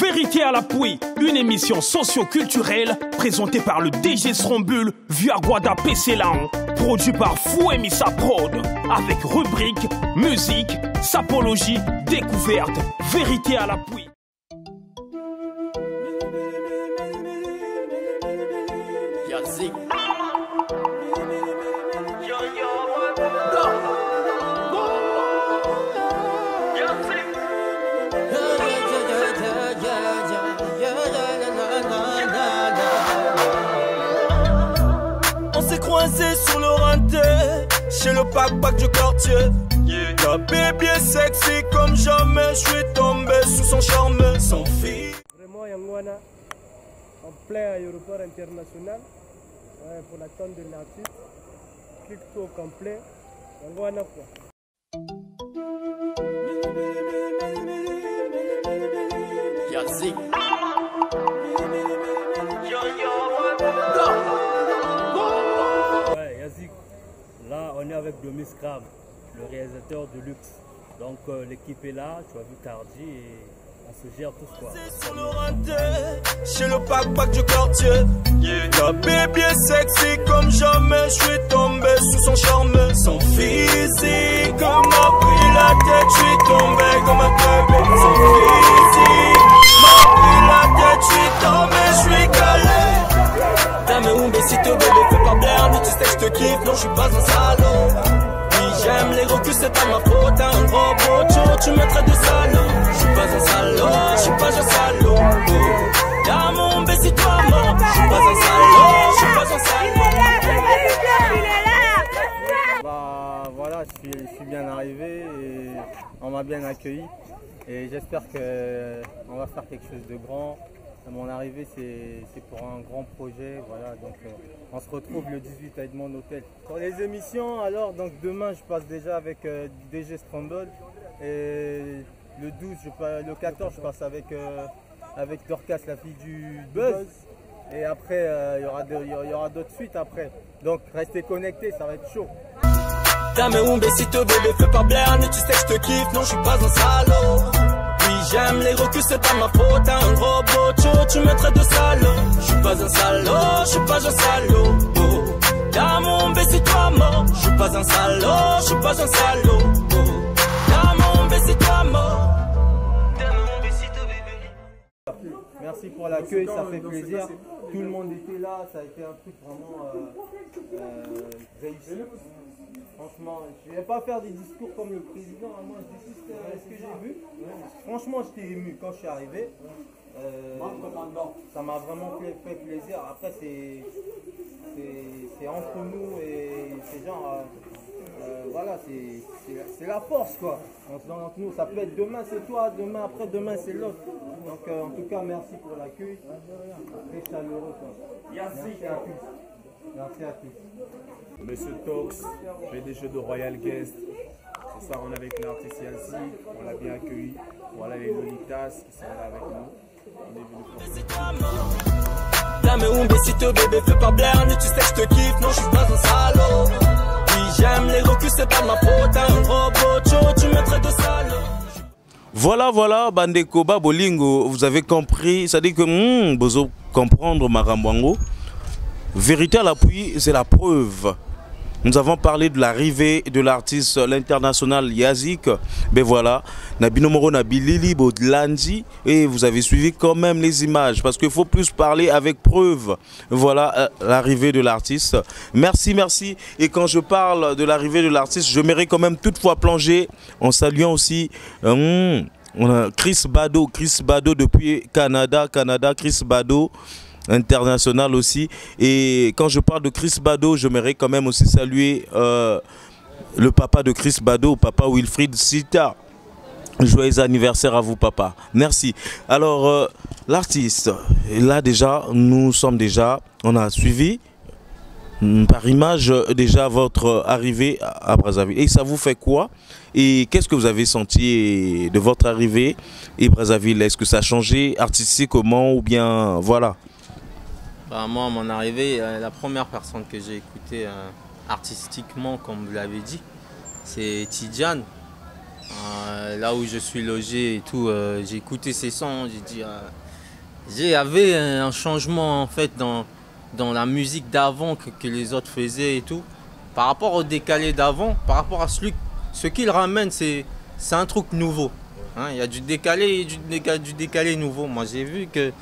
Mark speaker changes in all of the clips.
Speaker 1: Vérité à l'appui, une émission socio-culturelle présentée par le DG Strombul via Guada Pesselan, produit par Fouemissa Prod, avec rubrique, musique, sapologie, découverte, vérité à l'appui.
Speaker 2: Yazik.
Speaker 3: On s'est croisés sur le renté, chez le pack du quartier. La baby est sexy comme jamais, je suis tombé sous son charme, son fils.
Speaker 4: Vraiment Yangwana, en plein aéroport international, pour l'attente de l'artiste. Clique tout au complet, Yangwana quoi.
Speaker 2: Yazik.
Speaker 5: Ouais, Yazik, là on est avec Domis Crab, le réalisateur de luxe. Donc l'équipe est là, tu as vu Cardi et on se gère tous quoi.
Speaker 3: Sur le renté, chez le pack du quartier. La baby est sexy comme jamais, je suis tombé sous son charme, son physique m'a pris la tête, je suis tombé comme un bébé. Son physique m'a pris la tête, je suis tombé, je suis calé. Dame Oumbe, si te bébé, fais pas blaire, mais tu sais que je te kiffe, non je suis pas un salaud. J'aime les recus, c'est pas ma faute, un robot, tu me traites de salaud. Je suis pas un salaud, je suis pas un salaud. Y'a mon bessie, toi mort. Je suis pas un salaud, je suis pas un salaud.
Speaker 6: Bah voilà, je suis bien arrivé et on m'a bien accueilli. Et j'espère qu'on va faire quelque chose de grand. Mon arrivée, c'est pour un grand projet, voilà, donc on se retrouve le 18 à Edmond Hôtel. Pour les émissions, alors, donc demain, je passe déjà avec DG Strombul et le 12, le 14, je passe avec Dorcas, la fille du Buzz. Et après, il y aura d'autres suites après. Donc, restez connectés, ça va être chaud.
Speaker 3: Dame Oumbe, si te bébé, fais pas blaire, mais tu sais que je te kiffe, non, je suis pas un salaud. Oui, j'aime les recus, c'est pas ma faute, un robot, tu me traites de salaud. Je suis pas un salaud, je suis pas un salaud. Dame Oumbe, si toi mort. Je suis pas un salaud, je suis pas un salaud. Dame Oumbe, si toi mort. Dame Oumbe, si te bébé.
Speaker 6: Merci pour l'accueil, ça fait plaisir. Tout le monde était là, ça a été un truc vraiment réussi. Franchement, je ne vais pas faire des discours comme le président, moi je dis ce que j'ai vu. Franchement, j'étais ému quand je suis arrivé. Ça m'a vraiment fait plaisir. Après, c'est entre nous et c'est genre, voilà, c'est la force quoi. Entre nous, ça peut être demain c'est toi, demain après demain c'est l'autre. Donc en tout cas, merci pour l'accueil. Très chaleureux quoi. Merci à tous. Merci à tous.
Speaker 7: Monsieur Tox, PDG de Royal Guest. Ce soir on est avec l'artiste Yazik, on l'a bien accueilli. Voilà les Lolitas qui sont là avec nous. On est venus pour
Speaker 3: Dame Oumbe, si te bébé, fais pas blaire, mais tu sais que je te kiffe, non je suis pas un salaud. Oui, j'aime les recus, c'est pas ma faute, un robot, tu me traites de salaud.
Speaker 8: Voilà, Bandeko Babolingo, vous avez compris, ça dit que vous comprendre Marambwango. Vérité à l'appui, c'est la preuve. Nous avons parlé de l'arrivée de l'artiste l'international Yazik. Ben voilà, Nabino Moro Nabilili Bodlandi. Et vous avez suivi quand même les images parce qu'il faut plus parler avec preuve. Voilà l'arrivée de l'artiste. Merci. Et quand je parle de l'arrivée de l'artiste, je m'irai quand même toutefois plonger en saluant aussi. On a Chris Bado depuis Canada, Chris Bado. International aussi. Et quand je parle de Chris Bado, j'aimerais quand même aussi saluer le papa de Chris Bado, papa Wilfried Sita. Joyeux anniversaire à vous papa. Merci. Alors l'artiste, là déjà, on a suivi par image déjà votre arrivée à Brazzaville. Et ça vous fait quoi? Et qu'est-ce que vous avez senti de votre arrivée à Brazzaville? Est-ce que ça a changé artistiquement ou bien voilà?
Speaker 9: Bah, moi, à mon arrivée, la première personne que j'ai écoutée artistiquement, comme vous l'avez dit, c'est Tidjane. Là où je suis logé et tout, j'ai écouté ces sons, j'ai dit... il y avait un changement en fait dans la musique d'avant que les autres faisaient et tout. Par rapport au décalé d'avant, par rapport à ce qu'il ramène, c'est un truc nouveau. Hein, il y a du décalé et du décalé nouveau. Moi j'ai vu qu'il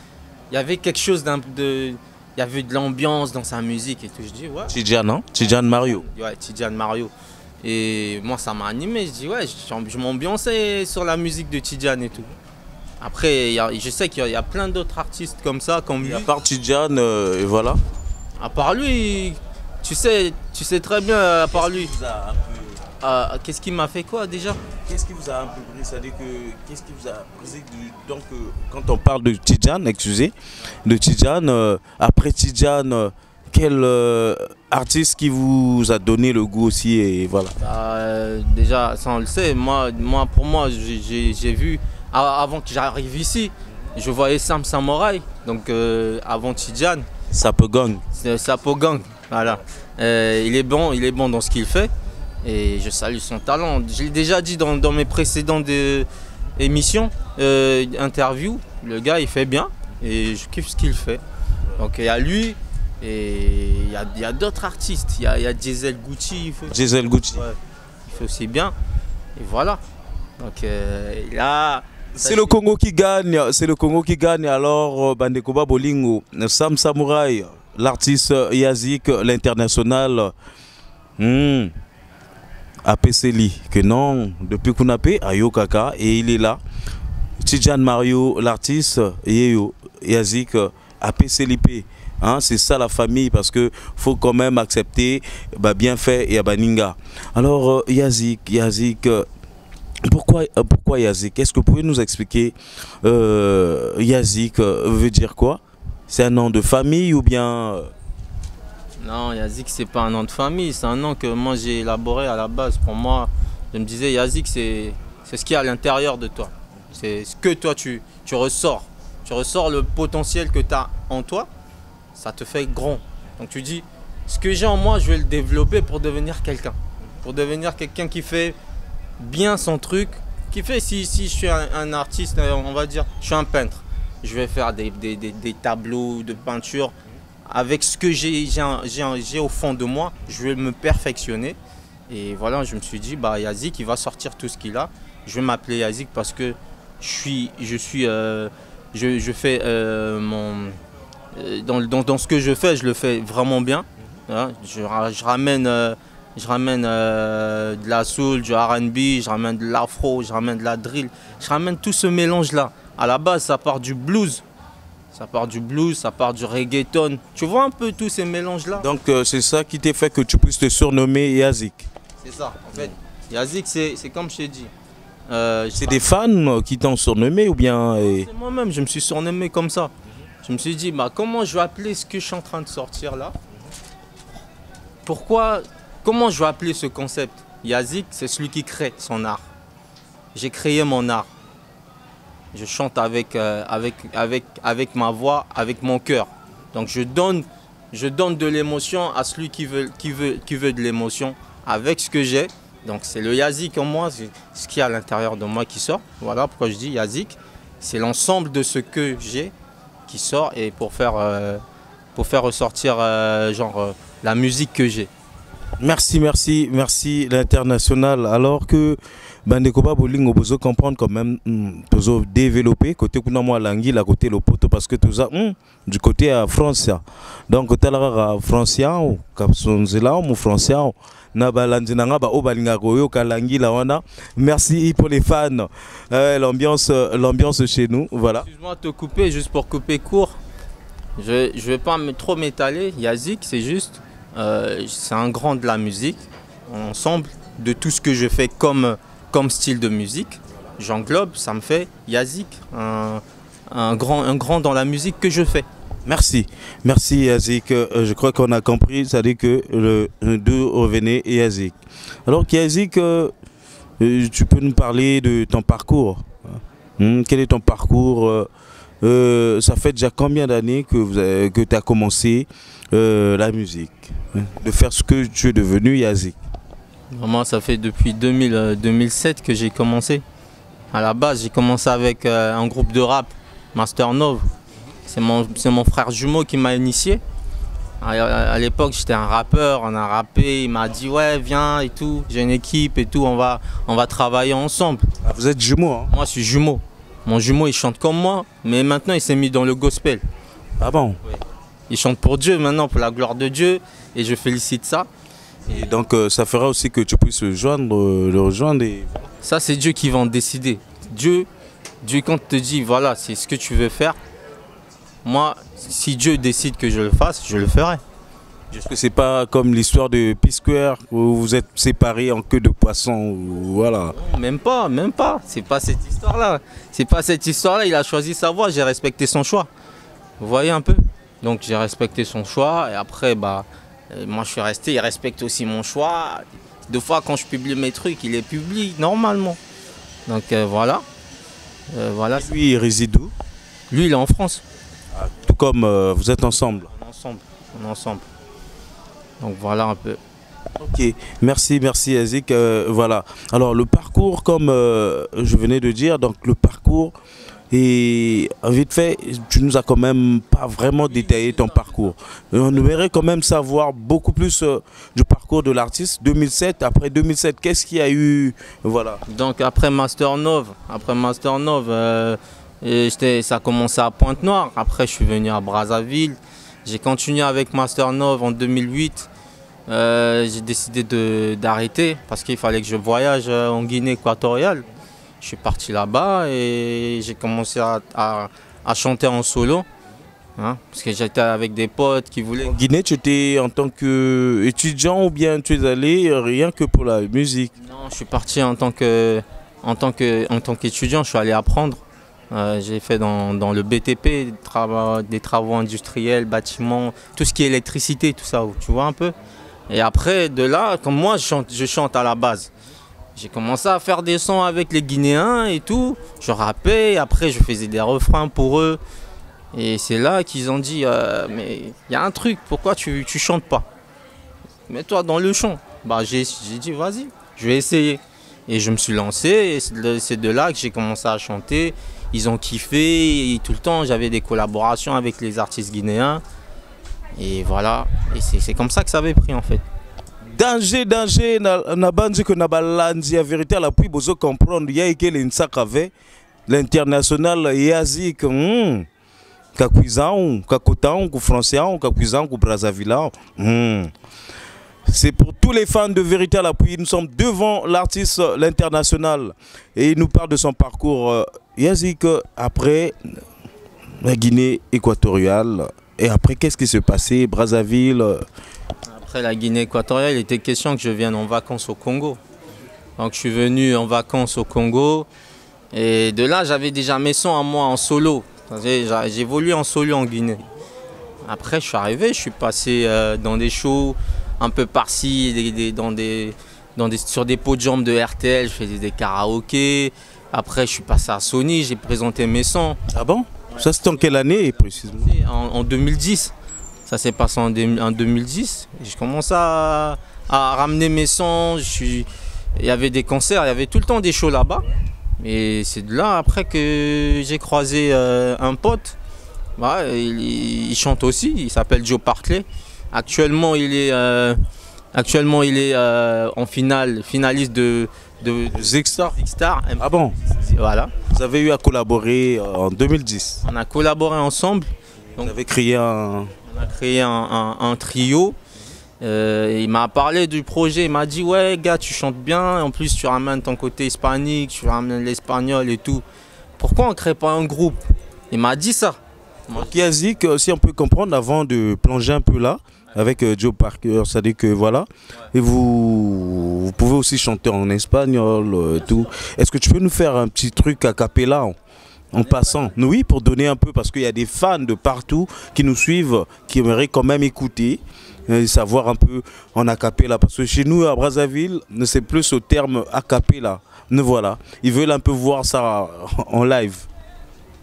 Speaker 9: y avait quelque chose il y avait de l'ambiance dans sa musique et tout. Je dis ouais.
Speaker 8: Tidjane, non? Tidjane Mario.
Speaker 9: Ouais, Tidjane Mario. Et moi ça m'a animé, je dis ouais, je m'ambiançais sur la musique de Tidjane et tout. Après, je sais qu'il y a plein d'autres artistes comme ça, comme lui.
Speaker 8: À part Tidjane, et voilà.
Speaker 9: À part lui, tu sais très bien, à part lui. Qu'est-ce qui m'a fait quoi déjà?
Speaker 8: Qu'est-ce qui vous a un peu pris? C'est-à-dire que qu'est-ce qui vous a brisé donc quand on parle de Tidjane, excusez, de Tidjane, après Tidjane, quel artiste qui vous a donné le goût aussi et voilà.
Speaker 9: Déjà, ça on le sait. Pour moi, j'ai vu avant que j'arrive ici, je voyais Sam Samouraï, donc avant Tidjane.
Speaker 8: Sapo Gang.
Speaker 9: Sapo Gang, voilà. Il est bon dans ce qu'il fait. Et je salue son talent. Je l'ai déjà dit dans mes précédentes émissions, interviews. Le gars, il fait bien et je kiffe ce qu'il fait. Donc il y a lui et il y a d'autres artistes. Il y a Diesel Gucci.
Speaker 8: Diesel Gucci.
Speaker 9: Ouais, il fait aussi bien. Et voilà. Donc là...
Speaker 8: C'est le Congo qui gagne. C'est le Congo qui gagne. Alors, Bandekoba Bolingo, Sam Samouraï, l'artiste Yazik, l'international. APCLI, que non, depuis qu'on a payé à Yokaka, et il est là. Tidjane Mario, l'artiste, Yazik, APCLIP. Hein, c'est ça la famille, parce qu'il faut quand même accepter bien fait et Abaninga. Alors, Yazik, pourquoi Yazik? Est-ce que vous pouvez nous expliquer Yazik veut dire quoi? C'est un nom de famille ou bien...
Speaker 9: Non, Yazik, c'est pas un nom de famille, c'est un nom que moi j'ai élaboré à la base. Pour moi, je me disais, Yazik, c'est ce qu'il y a à l'intérieur de toi. C'est ce que toi tu ressors. Tu ressors le potentiel que tu as en toi, ça te fait grand. Donc tu dis, ce que j'ai en moi, je vais le développer pour devenir quelqu'un. Pour devenir quelqu'un qui fait bien son truc, qui fait, si je suis un artiste, on va dire, je suis un peintre. Je vais faire des tableaux de peinture. Avec ce que j'ai au fond de moi, je vais me perfectionner. Et voilà, je me suis dit, Yazik, il va sortir tout ce qu'il a. Je vais m'appeler Yazik parce que je fais dans ce que je fais, je le fais vraiment bien. Hein, je ramène de la soul, du R&B, je ramène de l'afro, je ramène de la drill. Je ramène tout ce mélange-là. À la base, ça part du blues. Ça part du blues, ça part du reggaeton. Tu vois un peu tous ces mélanges-là.
Speaker 8: Donc c'est ça qui t'a fait que tu puisses te surnommer Yazik.
Speaker 9: C'est ça. En fait, Yazik, c'est comme je t'ai dit.
Speaker 8: C'est des fans qui t'ont surnommé ou bien...
Speaker 9: C'est moi-même, je me suis surnommé comme ça. Je me suis dit, comment je vais appeler ce que je suis en train de sortir là? Comment je vais appeler ce concept? Yazik, c'est celui qui crée son art. J'ai créé mon art. Je chante avec ma voix, avec mon cœur. Donc je donne de l'émotion à celui qui veut de l'émotion avec ce que j'ai. Donc c'est le Yazik en moi, c'est ce qu'il y a à l'intérieur de moi qui sort. Voilà pourquoi je dis Yazik. C'est l'ensemble de ce que j'ai qui sort et pour faire ressortir la musique que j'ai.
Speaker 8: Merci l'international. Alors que Bandekoba Bolingo besoin comprendre quand même, besoin développer côté Kunamwa Langi, la côté le poteau parce que tout ça du côté à Francia. Donc côté la Francia ou Kapsonzela ou Francia na balandinanga ba obalinga goyo kalangi la wana. Merci pour les fans. L'ambiance chez nous, voilà.
Speaker 9: Excuse-moi de te couper juste pour couper court. Je vais pas trop m'étaler. Yazik, c'est juste c'est un grand de la musique, ensemble de tout ce que je fais comme style de musique. J'englobe, ça me fait Yazik, un grand dans la musique que je fais.
Speaker 8: Merci Yazik. Je crois qu'on a compris, c'est-à-dire que le 2 revenait Yazik. Alors Yazik, tu peux nous parler de ton parcours? Quel est ton parcours? Ça fait déjà combien d'années que tu as commencé la musique, de faire ce que tu es devenu Yazik?
Speaker 9: Moi, ça fait depuis 2007 que j'ai commencé. À la base, j'ai commencé avec un groupe de rap, Master Nov. C'est mon frère jumeau qui m'a initié. À l'époque, j'étais un rappeur, on a rappé, il m'a dit ouais viens et tout, j'ai une équipe et tout, on va travailler ensemble.
Speaker 8: Ah, vous êtes jumeaux hein?
Speaker 9: Moi je suis jumeau. Mon jumeau il chante comme moi, mais maintenant il s'est mis dans le gospel.
Speaker 8: Ah bon?
Speaker 9: Oui. Il chante pour Dieu maintenant, pour la gloire de Dieu, et je félicite ça.
Speaker 8: Et donc ça fera aussi que tu puisses le rejoindre et...
Speaker 9: Ça c'est Dieu qui va en décider. Dieu quand te dit voilà c'est ce que tu veux faire, moi, si Dieu décide que je le fasse, je le ferai.
Speaker 8: Est-ce que c'est pas comme l'histoire de P-Square où vous êtes séparés en queue de poisson, voilà?
Speaker 9: Non, même pas. C'est pas cette histoire-là. C'est pas cette histoire-là. Il a choisi sa voie, j'ai respecté son choix. Vous voyez un peu? Donc j'ai respecté son choix et après, moi je suis resté. Il respecte aussi mon choix. Des fois, quand je publie mes trucs, il les publie normalement. Donc voilà. Voilà.
Speaker 8: Lui, il réside où?
Speaker 9: Lui, il est en France.
Speaker 8: Ah, tout comme vous êtes ensemble.
Speaker 9: On est ensemble. Donc voilà un peu.
Speaker 8: Ok, merci Yazik. Voilà. Alors le parcours, comme je venais de dire, donc le parcours, et vite fait, tu nous as quand même pas vraiment détaillé ton parcours. On aimerait quand même savoir beaucoup plus du parcours de l'artiste. 2007, après 2007, qu'est-ce qu'il y a eu? Voilà.
Speaker 9: Donc après Master Nov, ça a commencé à Pointe-Noire. Après, je suis venu à Brazzaville. J'ai continué avec Master Nov en 2008. J'ai décidé d'arrêter parce qu'il fallait que je voyage en Guinée équatoriale. Je suis parti là-bas et j'ai commencé à chanter en solo. Hein, parce que j'étais avec des potes qui voulaient...
Speaker 8: En Guinée, tu étais en tant qu'étudiant ou bien tu es allé rien que pour la musique?
Speaker 9: Non, je suis parti en tant qu'étudiant, je suis allé apprendre. J'ai fait dans le BTP, des travaux industriels, bâtiments, tout ce qui est électricité, tout ça, tu vois un peu. Et après, de là, comme moi, je chante à la base. J'ai commencé à faire des sons avec les Guinéens et tout. Je rappais, après je faisais des refrains pour eux. Et c'est là qu'ils ont dit, mais il y a un truc, pourquoi tu chantes pas? Mets-toi dans le chant. J'ai dit, vas-y, je vais essayer. Et je me suis lancé, et c'est de là que j'ai commencé à chanter. Ils ont kiffé, et tout le temps j'avais des collaborations avec les artistes guinéens. Et voilà, et c'est comme ça que ça avait pris en fait.
Speaker 8: Danger, na bandi que na balandi, la vérité à l'appui, bozo comprendre, il y a que l'insakave, l'international, Yazik, kakuizan, kakotan, ku français, kakuizan, ku Brazzaville. C'est pour tous les fans de Vérité à l'appui. Nous sommes devant l'artiste, l'international. Et il nous parle de son parcours. Yazik, après la Guinée équatoriale. Et après, qu'est-ce qui s'est passé? Brazzaville.
Speaker 9: Après la Guinée équatoriale, il était question que je vienne en vacances au Congo. Donc je suis venu en vacances au Congo. Et de là, j'avais déjà mes sons à moi en solo. J'ai évolué en solo en Guinée. Après, je suis arrivé, je suis passé dans des shows un peu par-ci, sur des podiums de RTL, je faisais des karaokés. Après, je suis passé à Sony, j'ai présenté mes sons.
Speaker 8: Ah bon? Ça, c'était en quelle année précisément?
Speaker 9: En 2010. Ça s'est passé en 2010. J'ai commencé à ramener mes sons. Il y avait des concerts, il y avait tout le temps des shows là-bas. Et c'est de là après que j'ai croisé un pote. Il chante aussi, il s'appelle Joe Parkley. Actuellement, il est en finaliste de
Speaker 8: Zixstar.
Speaker 9: Ah bon? Voilà.
Speaker 8: Vous avez eu à collaborer en 2010.
Speaker 9: On a collaboré ensemble.
Speaker 8: Donc, vous avez créé
Speaker 9: on a créé un trio. Il m'a parlé du projet. Il m'a dit ouais gars, tu chantes bien. En plus, tu ramènes ton côté hispanique, tu ramènes l'espagnol et tout. Pourquoi on ne crée pas un groupe? Il m'a dit ça.
Speaker 8: Yazik, si on peut comprendre, avant de plonger un peu là, avec Joe Parker, ça dit que voilà. Et vous pouvez aussi chanter en espagnol, tout. Est-ce que tu peux nous faire un petit truc a cappella en passant? Oui, pour donner un peu, parce qu'il y a des fans de partout qui nous suivent, qui aimeraient quand même écouter, et savoir un peu en a cappella. Parce que chez nous, à Brazzaville, c'est plus au terme a cappella. Nous voilà. Ils veulent un peu voir ça en live.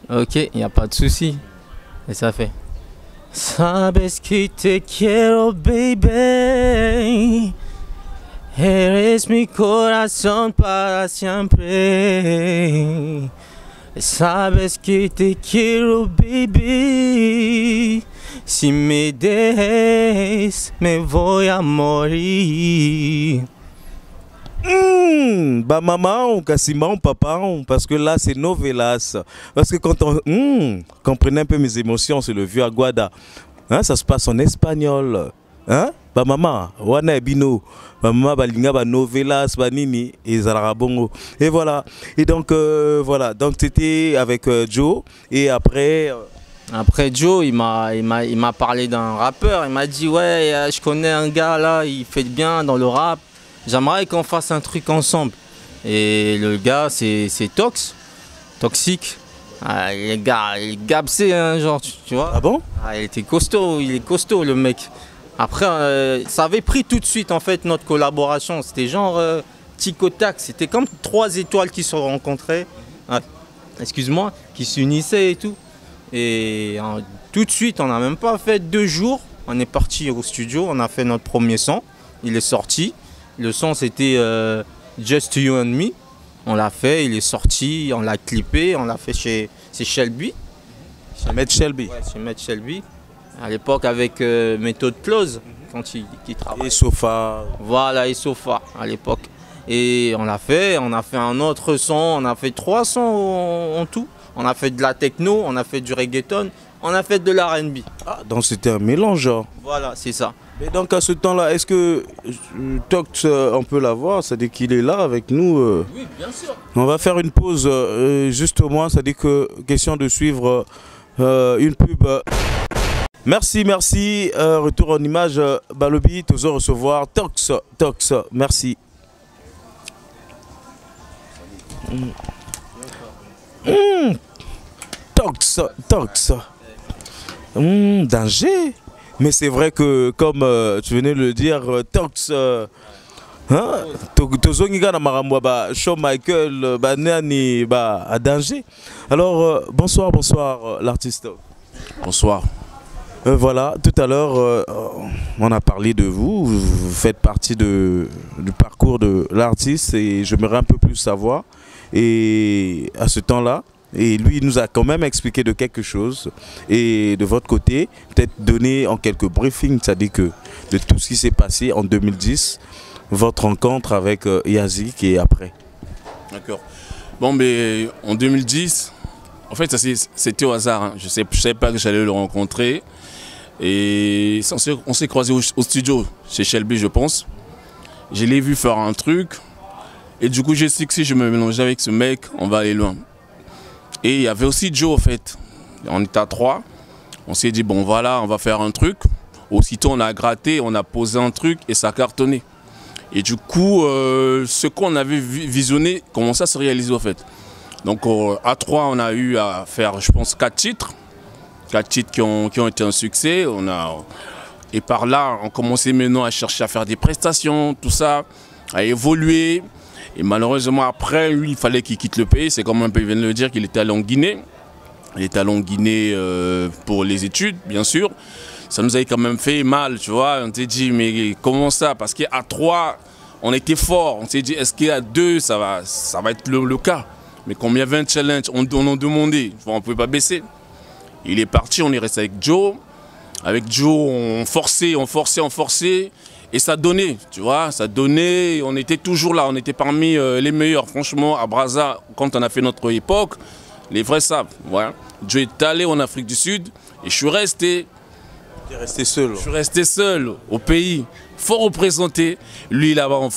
Speaker 9: Ok, il n'y a pas de souci. Et ça fait. Sabes que te quiero, baby. Eres mi corazón para siempre. Sabes que te quiero, baby. Si me dejes, me voy a morir.
Speaker 8: Bah maman, Kassimon, papa, parce que là c'est novelas. Parce que quand on comprenez un peu mes émotions, c'est le vieux Aguada. Hein, ça se passe en espagnol. Hein? Bah maman, wana ebino. Bah maman, balinga ba novelas, ba nini et zalarabongo. Et voilà. Et donc voilà. Donc c'était avec Joe et après.
Speaker 9: Après Joe, il m'a parlé d'un rappeur. Il m'a dit ouais, je connais un gars là, il fait bien dans le rap. J'aimerais qu'on fasse un truc ensemble. Et le gars, c'est Toxique. Ah, il est gabsé, hein, genre, tu vois.
Speaker 8: Ah bon?
Speaker 9: Ah, il est costaud le mec. Après, ça avait pris tout de suite en fait notre collaboration. C'était genre tic au tac. C'était comme 3 étoiles qui se rencontraient. Ah, excuse-moi, qui s'unissaient et tout. Et tout de suite, on n'a même pas fait 2 jours. On est parti au studio, on a fait notre premier son. Il est sorti. Le son c'était Just You and Me. On l'a fait, il est sorti, on l'a clippé, on l'a fait chez Shelby.
Speaker 8: Chez Maître Shelby.
Speaker 9: Ouais, chez Maître Shelby. À l'époque avec Méthode Close, quand il travaillait.
Speaker 8: Et Sofa.
Speaker 9: Voilà, et Sofa à l'époque. Et on a fait un autre son, on a fait 3 sons en tout. On a fait de la techno, on a fait du reggaeton, on a fait de l'R&B.
Speaker 8: Ah, donc c'était un mélange.
Speaker 9: Voilà, c'est ça.
Speaker 8: Et donc à ce temps-là, est-ce que Tox, on peut l'avoir? C'est-à-dire qu'il est là avec nous
Speaker 9: Oui, bien sûr.
Speaker 8: On va faire une pause juste au moins, c'est-à-dire que question de suivre une pub. Merci. Retour en image, Balobi, toujours recevoir Tox, merci. Tox. Danger. Mais c'est vrai que, comme tu venais de le dire, Tox, Tozongiga na maramwa Shawn Michael, Nani, à danger. Alors, bonsoir, l'artiste.
Speaker 7: Bonsoir.
Speaker 8: Voilà, tout à l'heure, on a parlé de vous. Vous faites partie du parcours de l'artiste et j'aimerais un peu plus savoir. Et à ce temps-là, et lui il nous a quand même expliqué de quelque chose. Et de votre côté, peut-être donner en quelques briefings, c'est-à-dire que de tout ce qui s'est passé en 2010, votre rencontre avec Yazik et après. D'accord.
Speaker 7: Bon, mais en 2010, en fait, c'était au hasard. Hein. Je ne savais pas que j'allais le rencontrer. Et on s'est croisés au studio, chez Shelby, je pense. Je l'ai vu faire un truc. Et du coup, j'ai su que si je me mélangeais avec ce mec, on va aller loin. Et il y avait aussi Joe, en fait. On était à 3. On s'est dit, bon, voilà, on va faire un truc. Aussitôt, on a gratté, on a posé un truc et ça a cartonné. Et du coup, ce qu'on avait visionné commençait à se réaliser, en fait. Donc, à 3, on a eu à faire, je pense, 4 titres. 4 titres qui ont été un succès. Et par là, on commençait maintenant à chercher à faire des prestations, tout ça, à évoluer. Et malheureusement, après, lui, il fallait qu'il quitte le pays. C'est comme un peu, il vient de le dire, qu'il était allé en Guinée. Il était allé en Guinée pour les études, bien sûr. Ça nous avait quand même fait mal, tu vois. On s'est dit, mais comment ça? Parce qu'à 3, on était fort. On s'est dit, est-ce qu'à 2, ça va être le cas? Mais comme il y avait un challenge, on en demandait. On ne pouvait pas baisser. Il est parti, on est resté avec Joe. Avec Joe, on forçait. Et ça donnait, tu vois, ça donnait. On était toujours là, on était parmi les meilleurs. Franchement, à Brazza, quand on a fait notre époque, les vrais savent. Voilà. Joe est allé en Afrique du Sud et je suis resté.
Speaker 8: Tu es resté seul?
Speaker 7: Je suis resté seul au pays, fort représenté. Lui, là-bas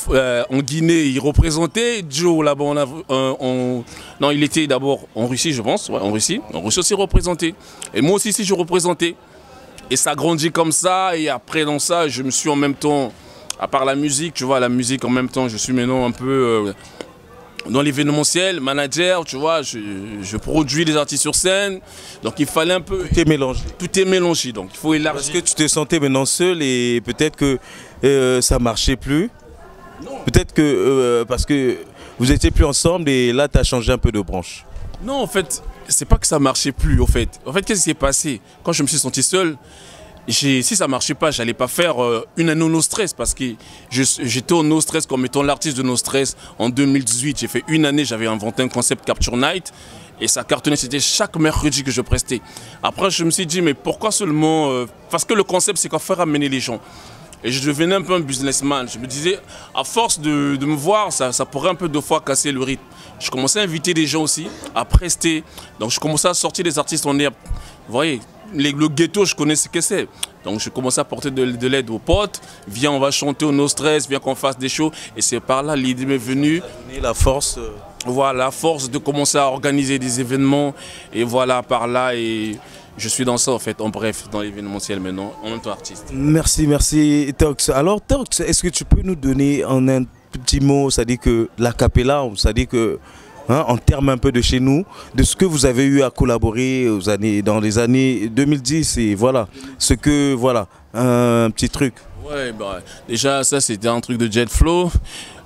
Speaker 7: en Guinée, il représentait. Joe, là-bas, non, il était d'abord en Russie, je pense. Ouais, en Russie. En Russie aussi représenté. Et moi aussi, si je représentais. Et ça grandit comme ça. Et après, dans ça, je me suis en même temps, à part la musique, tu vois, la musique en même temps, je suis maintenant un peu dans l'événementiel, manager, tu vois, je produis des artistes sur scène. Donc il fallait un peu...
Speaker 8: Tout est mélangé.
Speaker 7: Tout est mélangé, donc il faut élargir.
Speaker 8: Est-ce que tu te sentais maintenant seul et peut-être que ça ne marchait plus? Non. Peut-être que parce que vous n'étiez plus ensemble et là, tu as changé un peu de branche.
Speaker 7: Non, en fait, c'est pas que ça marchait plus, en fait. En fait, qu'est-ce qui s'est passé? Quand je me suis senti seul, si ça ne marchait pas, je n'allais pas faire une année au No Stress parce que j'étais au No Stress comme étant l'artiste de No Stress en 2018. J'ai fait une année, j'avais inventé un concept Capture Night et ça cartonnait, c'était chaque mercredi que je prestais. Après, je me suis dit, mais pourquoi seulement parce que le concept, c'est qu'on fait ramener les gens. Et je devenais un peu un businessman. Je me disais, à force de me voir, ça pourrait un peu deux fois casser le rythme. Je commençais à inviter des gens aussi, à prester. Donc je commençais à sortir des artistes en herbe. Vous voyez, le ghetto, je connais ce que c'est. Donc je commençais à apporter de l'aide aux potes. Viens, on va chanter au No Stress, viens qu'on fasse des shows. Et c'est par là, l'idée m'est venue.
Speaker 8: La force.
Speaker 7: Voilà, la force de commencer à organiser des événements. Et voilà, par là, et je suis dans ça en fait, en bref, dans l'événementiel maintenant, en même temps artiste.
Speaker 8: Merci, merci Tox. Alors Tox, est-ce que tu peux nous donner en un petit mot, c'est-à-dire que la cappella, c'est-à-dire que, hein, en termes un peu de chez nous, de ce que vous avez eu à collaborer dans les années 2010 et voilà, ce que, voilà, un petit truc.
Speaker 7: Ouais, bah, déjà ça c'était un truc de Jet Flow.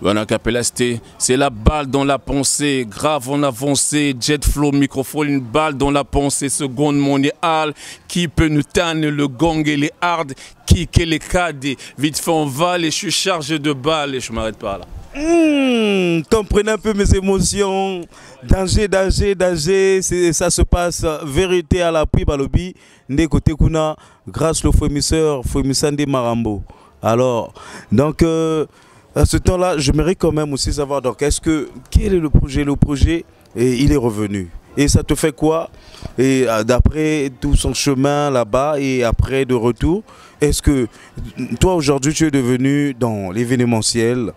Speaker 7: La cappella c'est la balle dans la pensée, grave en avancée, Jet Flow, microphone, une balle dans la pensée, seconde mondiale, qui peut nous tanner le gong et les hard, kick et les cadets, vite fait on va, et je suis chargé de balles et je m'arrête pas là.
Speaker 8: Comprenez un peu mes émotions, danger, danger, danger, ça se passe, vérité à l'appui, balobi, des côtés kuna, grâce au frémisseur des Marambo. Alors, donc, à ce temps-là, j'aimerais quand même aussi savoir, donc, quel est le projet? Le projet, et il est revenu. Et ça te fait quoi? Et d'après tout son chemin là-bas et après de retour, est-ce que toi aujourd'hui tu es devenu dans l'événementiel?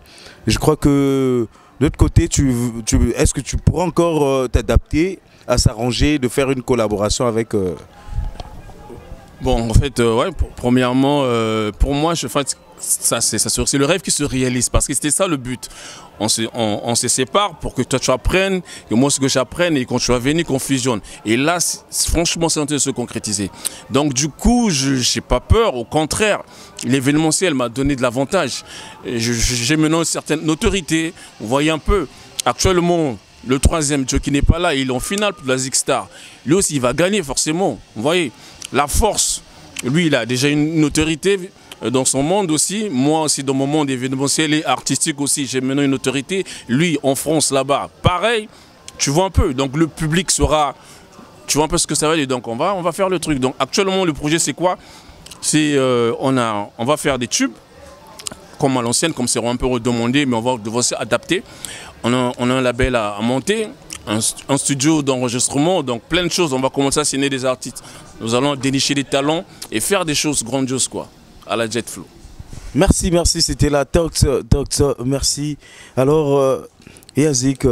Speaker 8: Je crois que de l'autre côté, est-ce que tu pourras encore t'adapter à s'arranger, de faire une collaboration avec...
Speaker 7: Bon, en fait, ouais, premièrement, pour moi, c'est le rêve qui se réalise parce que c'était ça le but. On se sépare pour que toi tu apprennes, que moi ce que j'apprenne et quand tu vas venir qu'on fusionne. Et là, franchement, c'est en train de se concrétiser. Donc du coup, je n'ai pas peur, au contraire, l'événementiel m'a donné de l'avantage. J'ai maintenant une certaine autorité. Vous voyez un peu, actuellement, le troisième, Joe qui n'est pas là, il est en finale pour la Zik Star. Lui aussi, il va gagner forcément. Vous voyez, la force, lui, il a déjà une autorité dans son monde aussi. Moi aussi, dans mon monde événementiel et artistique aussi, j'ai maintenant une autorité. Lui, en France, là-bas, pareil, tu vois un peu. Donc le public sera, tu vois un peu ce que ça va dire. Donc on va faire le truc. Donc actuellement, le projet, c'est quoi? C'est, on va faire des tubes, comme à l'ancienne, comme c'est un peu redemandé, mais on va devoir s'adapter. On a un label à monter, un studio d'enregistrement, donc plein de choses. On va commencer à signer des artistes. Nous allons dénicher des talents et faire des choses grandioses, quoi, à la Jet Flow.
Speaker 8: Merci, merci, c'était la Tox, merci. Alors, Yazik,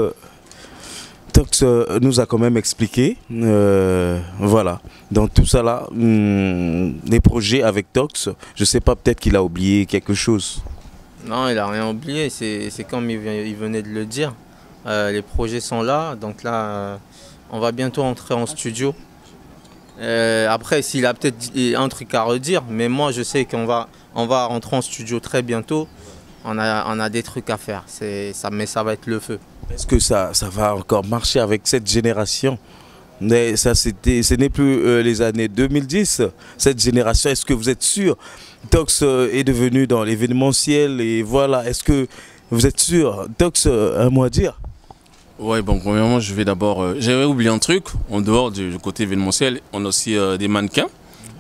Speaker 8: Tox nous a quand même expliqué, voilà, dans tout ça là, les projets avec Tox, je sais pas, peut-être qu'il a oublié quelque chose.
Speaker 9: Non, il n'a rien oublié, c'est comme il venait de le dire. Les projets sont là, donc là, on va bientôt entrer en studio. Après, s'il a peut-être un truc à redire, mais moi, je sais qu'on va rentrer en studio très bientôt. On a des trucs à faire, mais ça va être le feu.
Speaker 8: Est-ce que ça va encore marcher avec cette génération? Mais ça, ce n'est plus les années 2010, cette génération. Est-ce que vous êtes sûr? Tox est devenu dans l'événementiel et voilà. Est-ce que vous êtes sûr? Tox, un mot à dire?
Speaker 7: Ouais, bon, premièrement, je vais d'abord... J'avais oublié un truc, en dehors du côté événementiel, on a aussi des mannequins,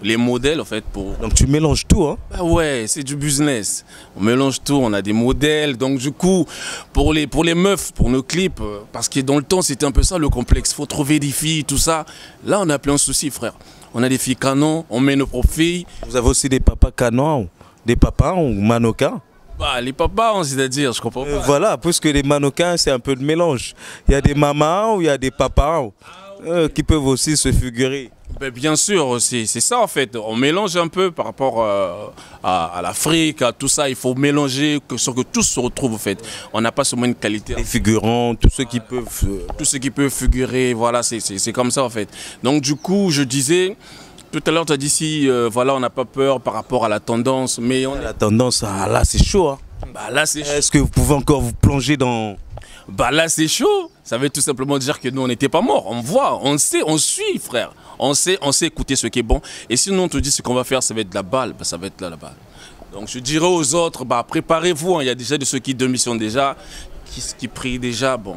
Speaker 7: les modèles en fait.
Speaker 8: Donc tu mélanges tout, hein?
Speaker 7: Bah ouais, c'est du business. On mélange tout, on a des modèles, donc du coup, pour les meufs, pour nos clips, parce que dans le temps, c'était un peu ça le complexe, faut trouver des filles, tout ça. Là, on a plein de soucis, frère. On a des filles canons, on met nos propres filles.
Speaker 8: Vous avez aussi des papas canons, des papas ou mannequins?
Speaker 7: Bah, les papas, c'est-à-dire, je comprends pas.
Speaker 8: Voilà, puisque les mannequins, c'est un peu de mélange. Il y a des mamans ou il y a des papas qui peuvent aussi se figurer.
Speaker 7: Ben, bien sûr, c'est ça en fait. On mélange un peu par rapport à l'Afrique, à tout ça. Il faut mélanger, que tout se retrouve en fait. On n'a pas seulement une qualité.
Speaker 8: Les figurants, tous ceux qui peuvent...
Speaker 7: Tous ceux qui peuvent figurer, voilà, c'est comme ça en fait. Donc du coup, je disais... Tout à l'heure, tu as dit si voilà, on n'a pas peur par rapport à la tendance. Mais
Speaker 8: la tendance, là, c'est chaud. Hein.
Speaker 7: Bah, là, c'est chaud.
Speaker 8: Est-ce que vous pouvez encore vous plonger dans...
Speaker 10: bah là c'est chaud. Ça veut tout simplement dire que nous on n'était pas morts. On voit, on sait, on suit frère. On sait écouter ce qui est bon. Et sinon on te dit ce qu'on va faire, ça va être de la balle, bah, ça va être là la balle. Donc je dirais aux autres, bah, préparez-vous, hein. Il y a déjà de ceux qui démissionnent déjà, qui prient déjà, bon,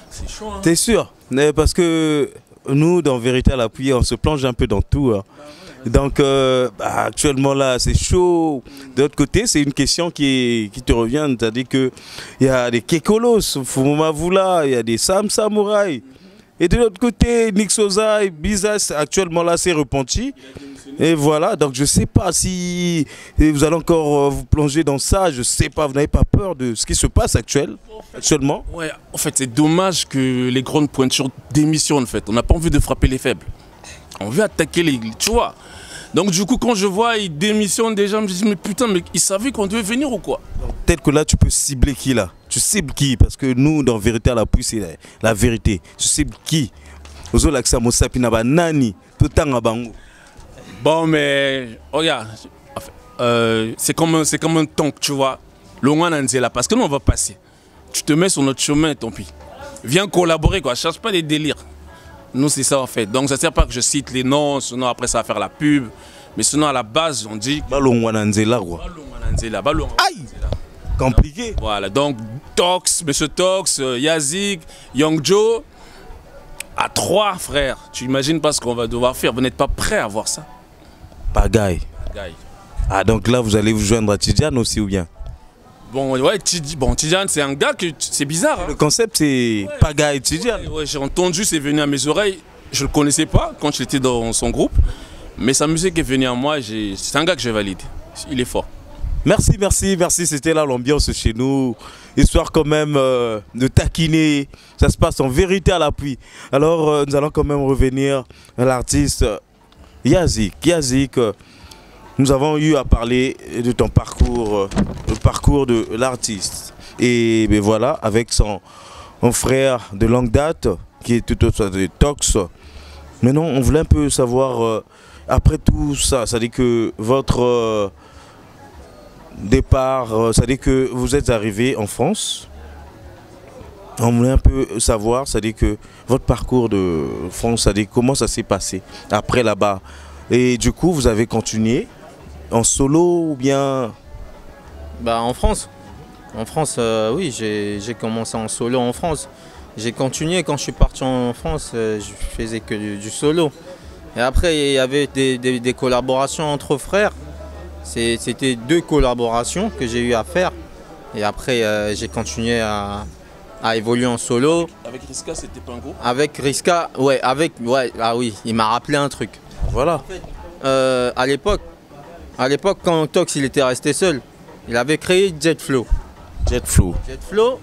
Speaker 10: c'est chaud. Hein.
Speaker 8: T'es sûr? Parce que nous, dans Vérité à l'appui, on se plonge un peu dans tout. Hein. Donc actuellement là, c'est chaud. De l'autre côté, c'est une question qui te revient, c'est-à-dire qu'il y a des Kekolos, Fumavula, il y a des Sam Samouraï. Et de l'autre côté, Nick Sosa et Bizas, actuellement là, c'est repenti. Et voilà, donc je ne sais pas si vous allez encore vous plonger dans ça, je ne sais pas, vous n'avez pas peur de ce qui se passe actuellement?
Speaker 10: Ouais, en fait, c'est dommage que les grandes pointures démissionnent, en fait. On n'a pas envie de frapper les faibles. On veut attaquer les... Tu vois? Donc du coup, quand je vois, ils démissionnent déjà, je me dis, mais putain, mais ils savaient qu'on devait venir ou quoi?
Speaker 8: Peut-être que là, tu peux cibler qui là? Tu cibles qui? Parce que nous, dans Vérité à l'appui, c'est la vérité. Tu cibles qui?
Speaker 10: Bon, mais regarde, c'est comme un tank, tu vois. Loin là, parce que nous, on va passer. Tu te mets sur notre chemin, tant pis. Viens collaborer, quoi. Cherche pas des délires. Nous, c'est ça, en fait. Donc, ça ne sert pas que je cite les noms, sinon après, ça va faire la pub. Mais sinon, à la base, on dit...
Speaker 8: Aïe! Compliqué.
Speaker 10: Voilà, donc, Tox, Monsieur Tox, Yazik, Young Joe, à 3 frères. Tu imagines pas ce qu'on va devoir faire. Vous n'êtes pas prêts à voir ça?
Speaker 8: Pagaille. Ah, donc là, vous allez vous joindre à Tidiane aussi ou bien?
Speaker 10: Bon, ouais, Tidiane, c'est un gars que c'est bizarre. Hein.
Speaker 8: Le concept, c'est Pagaille Tidiane.
Speaker 10: Ouais, j'ai entendu, c'est venu à mes oreilles. Je ne le connaissais pas quand j'étais dans son groupe. Mais sa musique est venue à moi. C'est un gars que je valide. Il est fort.
Speaker 8: Merci, merci, merci. C'était là l'ambiance chez nous. Histoire quand même de taquiner. Ça se passe en Vérité à l'appui. Alors, nous allons quand même revenir à l'artiste Yazik. Yazik, nous avons eu à parler de ton parcours, le parcours de l'artiste. Et ben voilà, avec son frère de longue date, qui est tout autre de Tox. Maintenant, on voulait un peu savoir, après tout ça, c'est-à-dire que votre... départ, c'est-à-dire que vous êtes arrivé en France. On voulait un peu savoir, c'est-à-dire que votre parcours de France, c'est-à-dire comment ça s'est passé après là-bas. Et du coup, vous avez continué en solo ou bien...
Speaker 9: Bah en France. En France, oui, j'ai commencé en solo en France. J'ai continué quand je suis parti en France, je faisais que du solo. Et après, il y avait des collaborations entre frères. C'était 2 collaborations que j'ai eu à faire. Et après, j'ai continué à évoluer en solo.
Speaker 10: Avec Riska, c'était pas un groupe?
Speaker 9: Avec Riska, ouais, ah oui, il m'a rappelé un truc.
Speaker 8: Voilà.
Speaker 9: En fait, à l'époque, quand Tox il était resté seul, il avait créé Jetflow.
Speaker 8: Jetflow,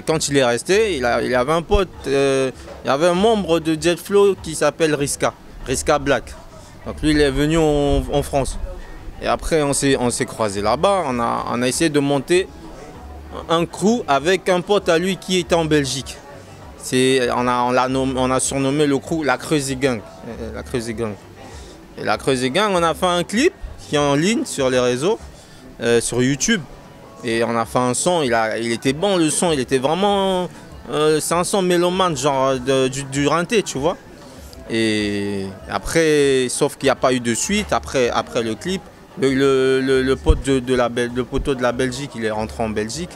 Speaker 9: quand il est resté, il avait un pote, il y avait un membre de Jetflow qui s'appelle Riska Black. Donc lui, il est venu en France. Et après, on s'est croisés là-bas. On a essayé de monter un crew avec un pote à lui qui était en Belgique. On a surnommé le crew la Crazy Gang. Et la Crazy Gang, on a fait un clip qui est en ligne sur les réseaux, sur YouTube. Et on a fait un son. Il était bon le son. Il était vraiment. C'est un son mélomane, genre du rinté, tu vois. Et après, sauf qu'il n'y a pas eu de suite. Après le clip. Le poteau de la Belgique, il est rentré en Belgique.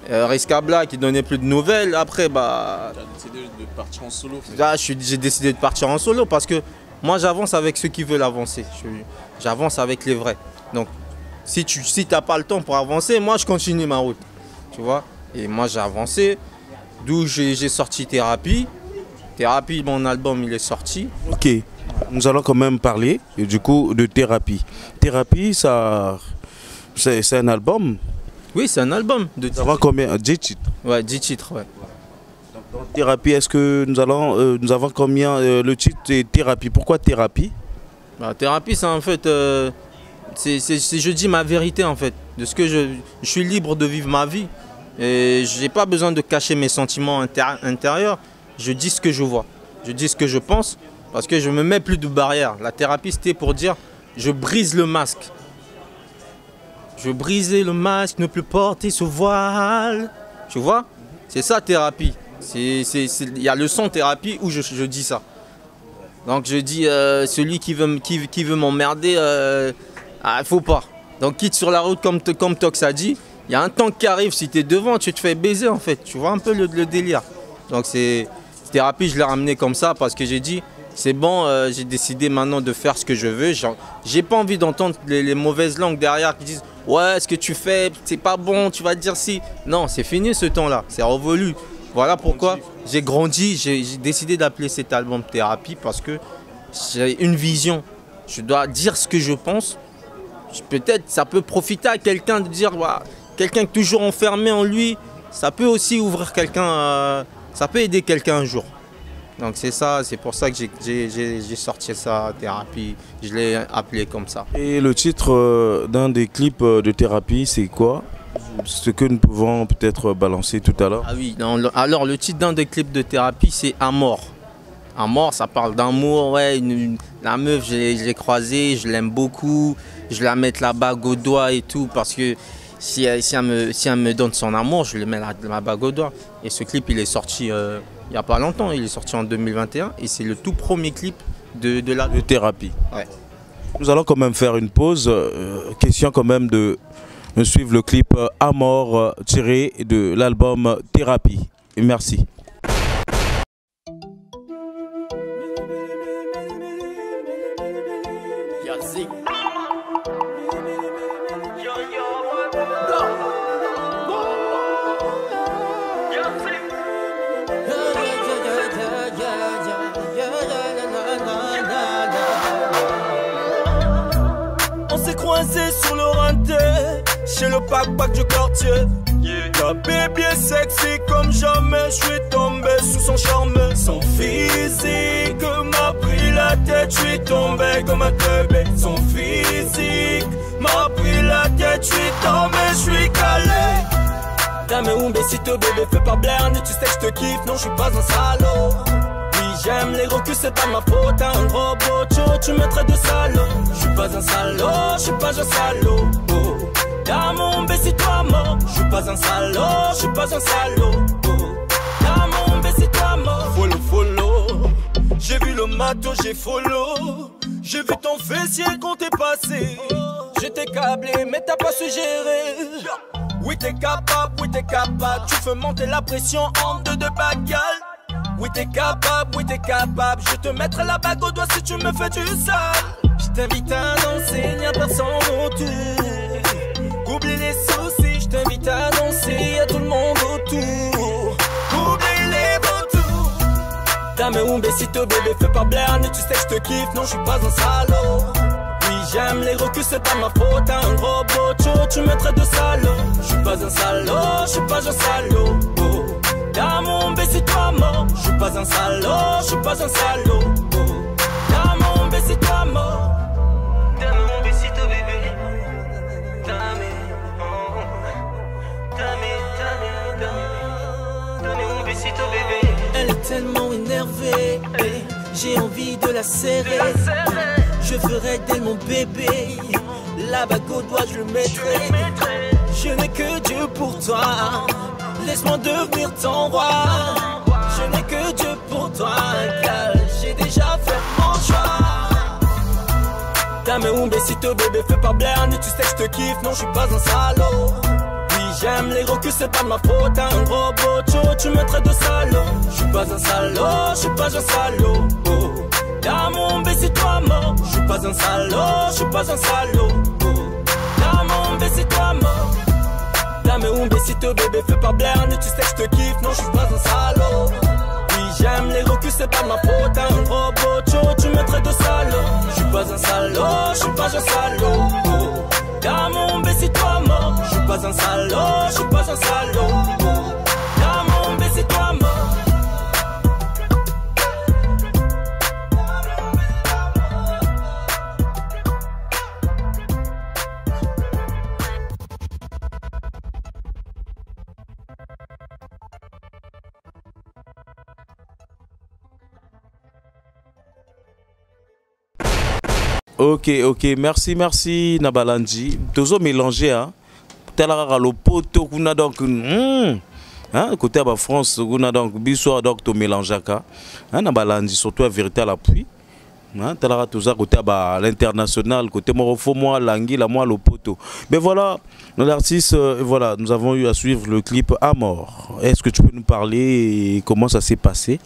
Speaker 9: Riska Black, il donnait plus de nouvelles. Après, bah...
Speaker 10: Tu as décidé de partir en solo?
Speaker 9: Là, j'ai décidé de partir en solo parce que moi, j'avance avec ceux qui veulent avancer. J'avance avec les vrais. Donc, si tu n'as pas le temps pour avancer, moi, je continue ma route. Tu vois? Et moi, j'ai avancé. D'où j'ai sorti Thérapie. Thérapie, mon album, il est sorti.
Speaker 8: Ok. Nous allons quand même parler du coup de Thérapie. Thérapie, c'est un album?
Speaker 9: Oui, c'est un album.
Speaker 8: Ça va combien? 10 titres?
Speaker 9: Ouais, 10 titres, ouais.
Speaker 8: Dans Thérapie, est-ce que nous avons combien? Le titre est Thérapie. Pourquoi Thérapie?
Speaker 9: Bah, Thérapie, c'est en fait... je dis ma vérité en fait. De ce que je suis libre de vivre ma vie. Et je n'ai pas besoin de cacher mes sentiments intérieurs. Je dis ce que je vois. Je dis ce que je pense. Parce que je ne me mets plus de barrières. La thérapie, c'était pour dire, je brise le masque. Je brisais le masque, ne plus porter ce voile. Tu vois? C'est ça thérapie. Il y a le son thérapie où je dis ça. Donc je dis, celui qui veut m'emmerder, faut pas. Donc quitte sur la route comme Tox a dit, il y a un tank qui arrive, si tu es devant, tu te fais baiser en fait. Tu vois un peu le délire. Donc c'est thérapie, je l'ai ramené comme ça parce que j'ai dit, c'est bon, j'ai décidé maintenant de faire ce que je veux. J'ai pas envie d'entendre les mauvaises langues derrière qui disent ouais, ce que tu fais, c'est pas bon, tu vas te dire si. Non, c'est fini ce temps-là, c'est révolu. Voilà pourquoi j'ai grandi, j'ai décidé d'appeler cet album Thérapie parce que j'ai une vision. Je dois dire ce que je pense. Peut-être ça peut profiter à quelqu'un de dire, ouais, quelqu'un qui est toujours enfermé en lui, ça peut aussi ouvrir quelqu'un, ça peut aider quelqu'un un jour. Donc c'est ça, c'est pour ça que j'ai sorti ça, Thérapie. Je l'ai appelé comme ça.
Speaker 8: Et le titre d'un des clips de Thérapie, c'est quoi? Ce que nous pouvons peut-être balancer tout à l'heure.
Speaker 9: Ah oui, alors le titre d'un des clips de Thérapie, c'est Amor. Amor, ça parle d'amour, ouais, la meuf, je l'ai croisée, je l'aime beaucoup, je la mets la bague au doigt et tout, parce que si elle me donne son amour, je lui mets la bague au doigt. Et ce clip, il est sorti il n'y a pas longtemps, il est sorti en 2021, et c'est le tout premier clip de
Speaker 8: Thérapie.
Speaker 9: Ouais.
Speaker 8: Nous allons quand même faire une pause, question quand même de suivre le clip Amor tiré de l'album Thérapie. Et merci.
Speaker 2: Yazig.
Speaker 3: On s'est croisés sur le renté, chez le pack du quartier. La baby est sexy comme jamais, je suis tombé sous son charme. Son physique m'a pris la tête, je suis tombé comme un teubé. Son physique m'a pris la tête, je suis tombé, je suis calé. Dame Umbesito bébé, fais pas blaire, tu sais que je te kiffe, non je suis pas un salaud. Oui j'aime les recus, c'est pas ma faute, un gros bocho, tu me traites de salaud. Je suis pas un salaud, je suis pas un salaud. Oh. Dame Umbesito mort, je suis pas un salaud, je suis pas un salaud. Oh. Dame Umbesito mort. Follow, j'ai vu le matos, j'ai follow. J'ai vu ton fessier quand t'es passé. J'étais câblé, mais t'as pas su gérer. Oui t'es capable, tu fais monter la pression en deux de bagarre. Oui t'es capable, je te mettrai la bague au doigt si tu me fais du sale. Je t'invite à danser, y'a personne autour. Oublie les soucis, je t'invite à danser, y'a tout le monde autour. Oublie les vautours. Dame Umbesito bébé, fais pas blaire, tu sais que je te kiffe, non je suis pas un salaud. J'aime les recus, c'est pas ma faute, un gros bocho, tu me traites de salaud. Je suis pas un salaud, je suis pas un salaud. Oh. Dame Umbesito mort, je suis pas un salaud, je suis pas un salaud. Oh. Dame Umbesito mort. Dame Umbesito bébé. Dame Umbesito bébé. Elle est tellement énervée, j'ai envie de la serrer. Je ferai d'elle mon bébé, la bague au doigt je le mettrai. Je n'ai que Dieu pour toi, laisse-moi devenir ton roi. Je n'ai que Dieu pour toi, car j'ai déjà fait mon choix. Dame Umbesito bébé, fais pas blaire, tu sais que je te kiffe, non je suis pas un salaud. Oui j'aime les recus, c'est pas ma faute, un gros bocho, tu me traites de salaud. Je suis pas un salaud, je suis pas un salaud. Oh. Dame Umbesito mort, je suis pas un salaud, je suis pas un salaud. Oh. Dame Umbesito mort. Dame Umbesito bébé, fais pas blaire, tu sais que je te kiffe, non je suis pas un salaud. Oui j'aime les recus, c'est pas ma faute, un gros bocho, tu me traites de salaud. Je suis pas un salaud, je suis pas un salaud. Oh. Dame Umbesito mort, je suis pas un salaud, je suis pas un salaud. Oh. Dame Umbesito mort.
Speaker 8: Ok, merci Nabalanji. Tozo mélangé, hein. Tel le poto kuna donc. hein, côté à France, on a donc biso donc to mélangeaka, hein, na balandi surtout la vérité à l'appui. Hein, t'as tout ça côté à l'international, côté morofo moi langi la moi lopoto. Mais voilà, l'artiste, voilà, nous avons eu à suivre le clip à mort. Est-ce que tu peux nous parler et comment ça s'est passé?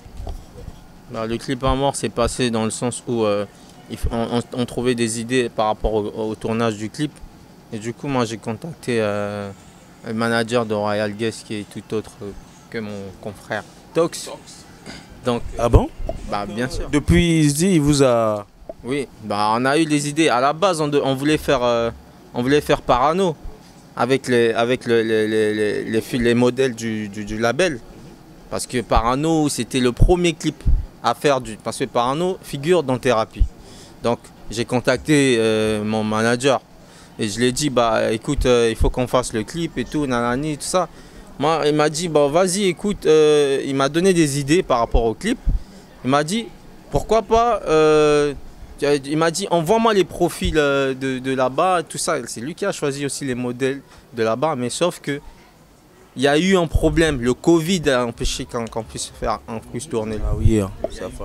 Speaker 9: Bah, le clip à mort s'est passé dans le sens où on trouvait des idées par rapport au tournage du clip. Et du coup, moi, j'ai contacté le manager de Royal Guest qui est tout autre que mon confrère Tox. Donc,
Speaker 8: ah bon?
Speaker 9: Bah, bien sûr.
Speaker 8: Depuis ici, il vous a...
Speaker 9: Oui, bah, on a eu des idées. À la base, on voulait faire Parano avec les modèles du label. Parce que Parano, c'était le premier clip à faire parce que Parano figure dans Thérapie. Donc j'ai contacté mon manager et je lui ai dit bah écoute il faut qu'on fasse le clip et tout, nanani, tout ça. Moi il m'a dit bah vas-y écoute, il m'a donné des idées par rapport au clip. Il m'a dit pourquoi pas, il m'a dit envoie-moi les profils de là-bas, tout ça. C'est lui qui a choisi aussi les modèles de là-bas, mais sauf que il y a eu un problème, le Covid a empêché qu'on puisse tourner.
Speaker 8: Ah oui, hein,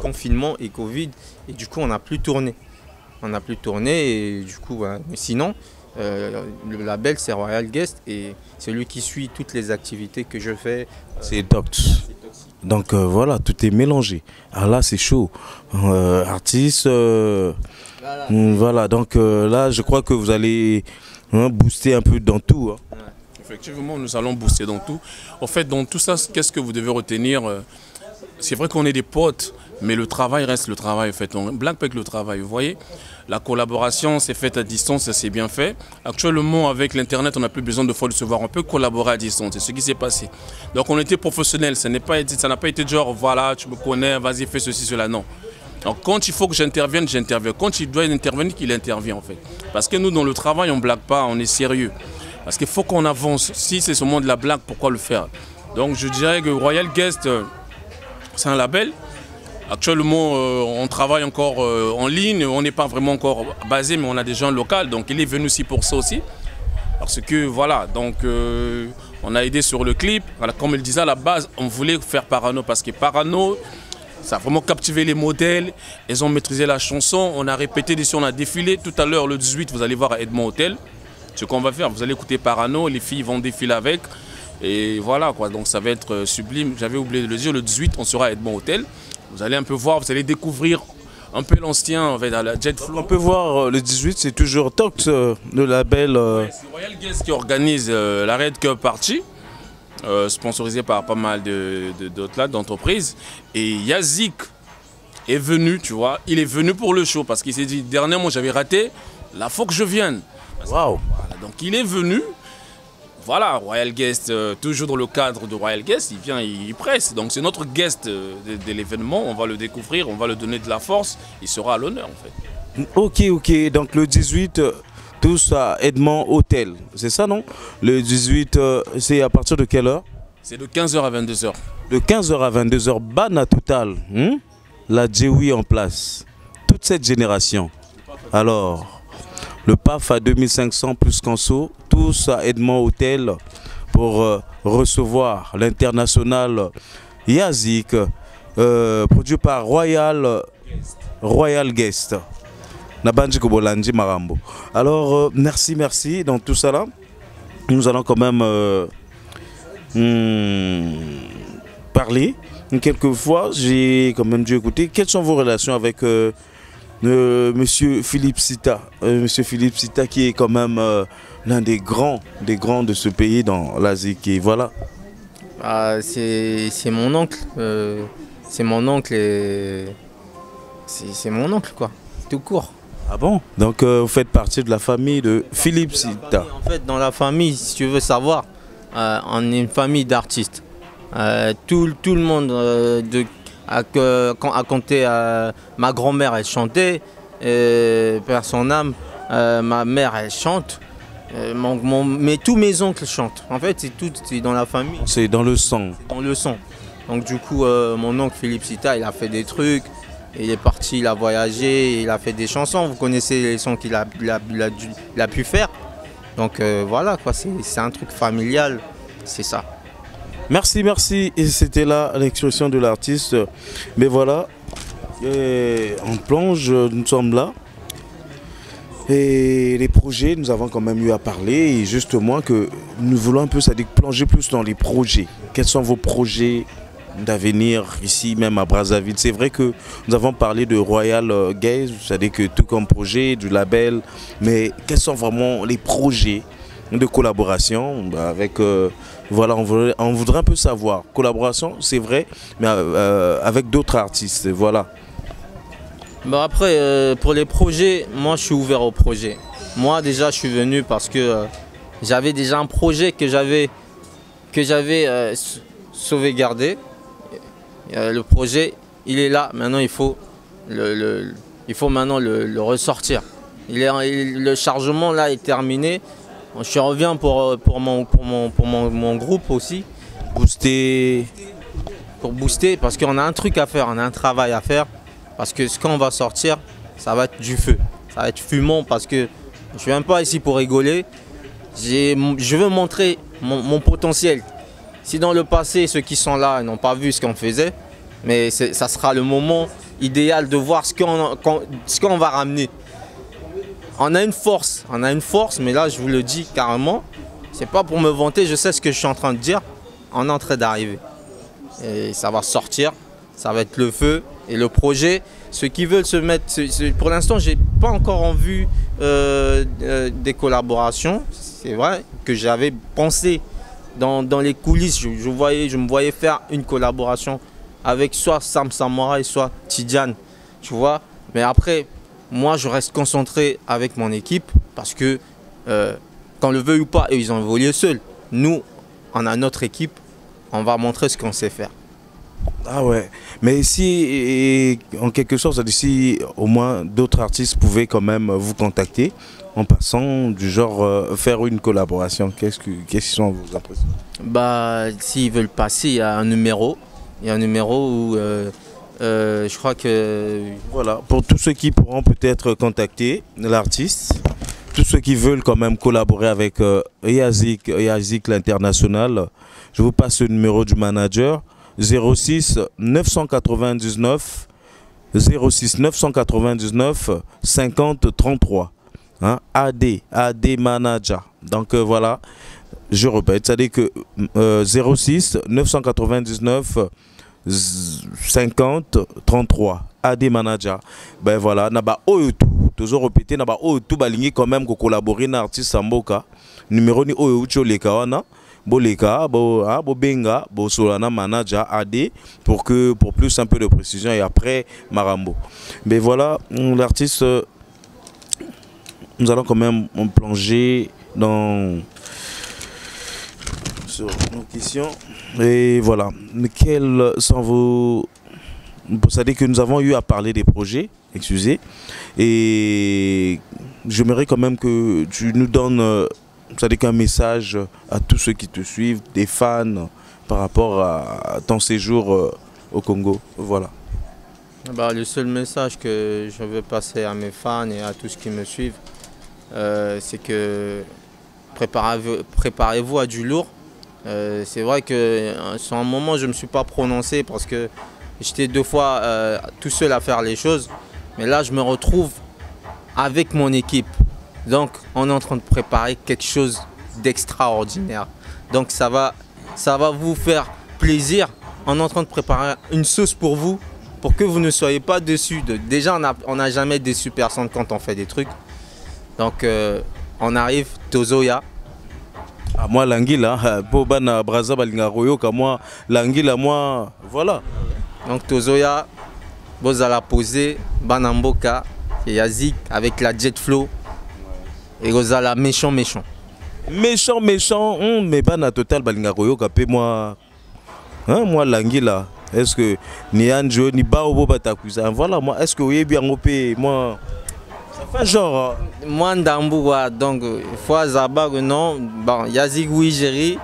Speaker 9: confinement et Covid, et du coup on n'a plus tourné. On n'a plus tourné et du coup, mais sinon, le label c'est Royal Guest et c'est lui qui suit toutes les activités que je fais.
Speaker 8: C'est Tox. Donc voilà, tout est mélangé. Ah là c'est chaud. Artiste, voilà, donc là je crois que vous allez booster un peu dans tout. Hein.
Speaker 10: Effectivement, nous allons booster dans tout. En fait, dans tout ça, qu'est-ce que vous devez retenir? C'est vrai qu'on est des potes, mais le travail reste le travail. En fait, on blague avec le travail. Vous voyez, la collaboration s'est faite à distance, ça s'est bien fait. Actuellement, avec l'Internet, on n'a plus besoin de fois de se voir. On peut collaborer à distance. C'est ce qui s'est passé. Donc, on était professionnels. Ça n'a pas été genre, voilà, tu me connais, vas-y, fais ceci, cela. Non. Donc, quand il faut que j'intervienne, j'interviens. Quand il doit intervenir, il intervient, en fait. Parce que nous, dans le travail, on ne blague pas, on est sérieux. Parce qu'il faut qu'on avance. Si c'est seulement de la blague, pourquoi le faire? Donc je dirais que Royal Guest, c'est un label. Actuellement, on travaille encore en ligne. On n'est pas vraiment encore basé, mais on a des gens locaux. Donc il est venu aussi pour ça aussi. Parce que voilà, donc on a aidé sur le clip. Voilà, comme il disait à la base, on voulait faire Parano. Parce que Parano, ça a vraiment captivé les modèles. Ils ont maîtrisé la chanson. On a répété dessus, on a défilé. Tout à l'heure, le 18, vous allez voir à Edmond Hotel. Ce qu'on va faire, vous allez écouter Parano, les filles vont défiler avec. Et voilà quoi, donc ça va être sublime. J'avais oublié de le dire, le 18, on sera à Edmond Hotel. Vous allez un peu voir, vous allez découvrir un peu l'ancien, on va être à la Jet Flow.
Speaker 8: On peut voir le 18, c'est toujours Tox, le label.
Speaker 10: C'est Royal Guest qui organise la Red Cup Party, sponsorisé par pas mal d'entreprises. Et Yazik est venu, tu vois, il est venu pour le show parce qu'il s'est dit, dernièrement j'avais raté, là faut que je vienne.
Speaker 8: Wow.
Speaker 10: Voilà, donc il est venu, voilà, Royal Guest, toujours dans le cadre de Royal Guest, il vient, il presse. Donc c'est notre guest de l'événement, on va le découvrir, on va lui donner de la force, il sera à l'honneur en fait.
Speaker 8: Ok, donc le 18, tous à Edmond Hotel, c'est ça non? Le 18, c'est à partir de quelle heure?
Speaker 10: C'est de 15h à 22h.
Speaker 8: De 15h à 22h, Bana Total, la Djewi en place, toute cette génération. Alors... Le PAF à 2500 plus Canso, tous à Edmond Hotel pour recevoir l'international Yazik, produit par Royal Guest. Nabanji Kobolandi Marambo. Alors, merci. Dans tout ça là, nous allons quand même parler. Quelquefois, j'ai quand même dû écouter. Quelles sont vos relations avec Monsieur Philippe Sita, Monsieur Philippe Sita qui est quand même l'un des grands de ce pays dans l'Asie, qui voilà.
Speaker 9: C'est mon oncle, c'est mon oncle et c'est mon oncle quoi, tout court.
Speaker 8: Ah bon? Donc vous faites partie de la famille de Philippe Sita.
Speaker 9: En fait, dans la famille, si tu veux savoir, on est une famille d'artistes. Tout le monde a compté, ma grand-mère elle chantait, père son âme, ma mère elle chante, mais tous mes oncles chantent. En fait c'est dans la famille.
Speaker 8: C'est dans le sang.
Speaker 9: Dans le sang. Donc du coup mon oncle Philippe Sita il a fait des trucs, il est parti, il a voyagé, il a fait des chansons, vous connaissez les sons qu'il a pu faire. Donc voilà quoi, c'est un truc familial, c'est ça.
Speaker 8: Merci, merci. Et c'était là l'expression de l'artiste. Mais voilà, en plonge, nous sommes là. Et les projets, nous avons quand même eu à parler. Et justement, que nous voulons un peu, c'est-à-dire plonger plus dans les projets. Quels sont vos projets d'avenir ici, même à Brazzaville? C'est vrai que nous avons parlé de Royal Gaze, c'est-à-dire que tout comme projet, du label. Mais quels sont vraiment les projets de collaboration avec... voilà, on voudrait un peu savoir. Collaboration, c'est vrai, mais avec d'autres artistes, voilà.
Speaker 9: Bon après, pour les projets, moi je suis ouvert aux projets. Moi déjà je suis venu parce que j'avais déjà un projet que j'avais sauvegardé. Le projet, il est là, maintenant il faut maintenant le ressortir. Le chargement là est terminé. Je reviens pour mon groupe aussi. Pour booster, parce qu'on a un truc à faire, on a un travail à faire. Parce que quand on va sortir, ça va être du feu. Ça va être fumant parce que je ne suis même pas ici pour rigoler. Je veux montrer mon potentiel. Si dans le passé, ceux qui sont là n'ont pas vu ce qu'on faisait, mais ça sera le moment idéal de voir ce qu'on va ramener. On a une force, mais là je vous le dis carrément, c'est pas pour me vanter, je sais ce que je suis en train de dire, on est en train d'arriver. Et ça va sortir, ça va être le feu. Et le projet, ceux qui veulent se mettre, pour l'instant j'ai pas encore en vue des collaborations. C'est vrai que j'avais pensé dans les coulisses, je me voyais faire une collaboration avec soit Sam Samouraï, soit Tidiane, tu vois. Mais après, moi je reste concentré avec mon équipe parce que qu'on le veuille ou pas, eux, ils ont évolué seuls. Nous, on a notre équipe, on va montrer ce qu'on sait faire.
Speaker 8: Ah ouais, mais si, en quelque sorte, si au moins d'autres artistes pouvaient quand même vous contacter en passant du genre faire une collaboration, qu'est-ce qui sont vos impressions? Bah,
Speaker 9: s'ils veulent passer, il y a un numéro où je crois que...
Speaker 8: Voilà, pour tous ceux qui pourront peut-être contacter l'artiste, tous ceux qui veulent quand même collaborer avec Yazik l'international, je vous passe le numéro du manager. 06 999 50 33 hein? AD manager. Donc voilà, je répète, c'est-à-dire que 06 999 50 33 AD manager. Ben voilà, naba oyotu toujours répéter naba oyotu balingi quand même collaborer na artiste Samboka. Numéro ni oyotu leka wana. Boleka, Bobenga, Solana manager AD pour plus un peu de précision et après Marambo. Mais voilà, l'artiste, nous allons quand même plonger sur nos questions. Et voilà, quels sont vos... Vous savez que nous avons eu à parler des projets, excusez, et j'aimerais quand même que tu nous donnes... C'est-à-dire qu'un message à tous ceux qui te suivent, des fans, par rapport à ton séjour au Congo. Voilà.
Speaker 9: Bah, le seul message que je veux passer à mes fans et à tous qui me suivent, c'est que préparez-vous à du lourd. C'est vrai que sur un moment, je ne me suis pas prononcé parce que j'étais 2 fois tout seul à faire les choses. Mais là, je me retrouve avec mon équipe. Donc, on est en train de préparer quelque chose d'extraordinaire. Donc, ça va vous faire plaisir. On est en train de préparer une sauce pour vous, pour que vous ne soyez pas déçus. Déjà, on n'a jamais déçu personne quand on fait des trucs. Donc, on arrive, Tozoya.
Speaker 8: Ah, moi, l'anguilla, pour Bana Braza Balingaroyo, moi, l'anguilla, moi, voilà.
Speaker 9: Donc, Tozoya, Bozala posé, Banamboka, et Yazik avec la Jet Flow. Et Rosala méchant. Méchant, mais Bana total Balingaroyo, capé moi. Hein, moi, l'anguilla. Est-ce que ni Anjo, ni Baobo Batakusa, voilà, moi, est-ce que vous avez bien repé, moi. Ça fait genre. Moi, Ndamboua, donc, fois Zabag, non. Bon, Yazik, oui, Géry.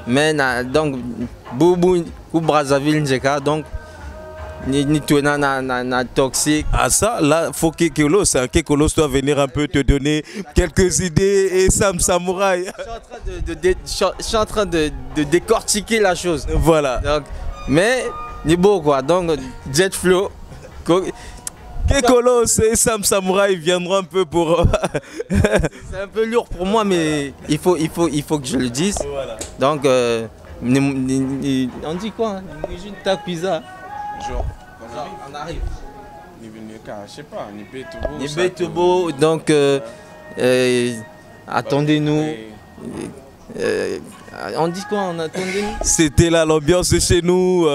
Speaker 9: Mais, donc, Boubou ou Brazzaville, Njeka, donc, ni tout na toxique.
Speaker 8: Ah ça, là, faut que Kekolos, doit venir un peu te donner quelques idées et Sam Samouraï.
Speaker 9: Je suis en train de décortiquer la chose.
Speaker 8: Voilà.
Speaker 9: Donc, mais, ni beau quoi. Donc, Jet Flow.
Speaker 8: Kekolos et Sam Samouraï viendront un peu pour...
Speaker 9: C'est un peu lourd pour moi, mais il faut que je le dise.
Speaker 8: Voilà.
Speaker 9: Donc, on dit quoi? Une takuisa.
Speaker 10: Genre,
Speaker 9: on arrive.
Speaker 10: Je sais pas,
Speaker 9: Nibetobo, donc attendez-nous. On dit quoi? On attendez-nous.
Speaker 8: C'était là l'ambiance de chez nous.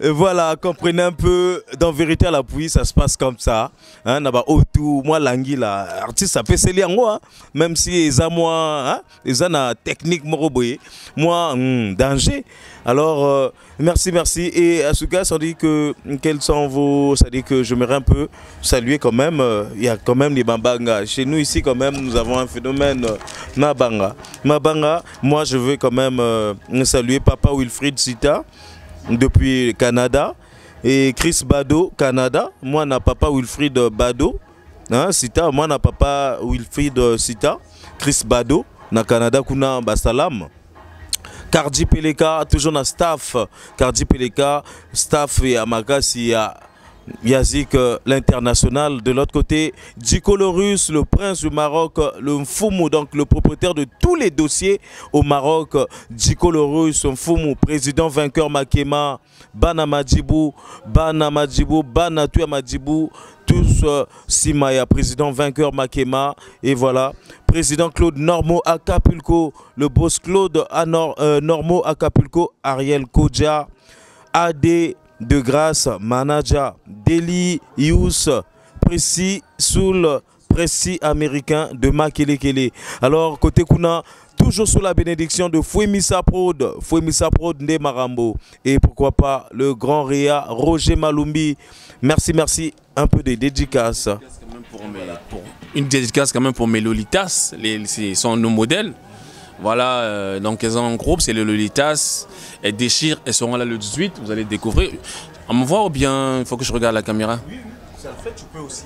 Speaker 8: Voilà, comprenez un peu. Dans Vérité à l'appui, ça se passe comme ça. Hein, autour, moi, Langui, là, artiste, ça peut sceller en moi. Même si les a moi, les a technique, moi, danger. Alors, merci. Et à ce cas, ça dit que quels sont vos. Ça dit que je m'aimerais un peu saluer quand même. Il y a quand même les Mabanga. Chez nous, ici, quand même, nous avons un phénomène Mabanga. Mabanga, moi, je veux quand même saluer Papa Wilfried Sita depuis le Canada. Et Chris Bado, Canada. Moi, na Papa Wilfried Bado. Hein, Sita, moi, na Papa Wilfried Sita. Chris Bado, na Canada, kuna Basalam. Cardi Peleka, toujours dans staff. Cardi Peleka, staff et Amakasi, Yazik, l'international. De l'autre côté, Djikolorus, le prince du Maroc, le Mfoumou, donc le propriétaire de tous les dossiers au Maroc. Djikolorus, Mfoumou, président vainqueur Makema, Bana Madjibou, Banatuya Madjibou, tous Simaya, président vainqueur Makema. Et voilà. Président Claude Normo Acapulco, le boss Claude Normo Acapulco, Ariel Kodja, AD de Grâce, Manager, Deli Yous, Précis Soul, Précis américain de Makelekele. Alors, côté Kuna, toujours sous la bénédiction de Fouemissa Prod Nde Marambo. Et pourquoi pas le grand Réa Roger Malumbi. Merci. Un peu de dédicaces.
Speaker 10: Une dédicace quand même pour mes Lolitas, ce sont nos modèles. Voilà, donc elles ont un groupe, c'est les Lolitas. Elles déchirent, elles seront là le 18, vous allez découvrir. On me voit ou bien il faut que je regarde la caméra? Oui,
Speaker 8: ça le fait, tu peux aussi...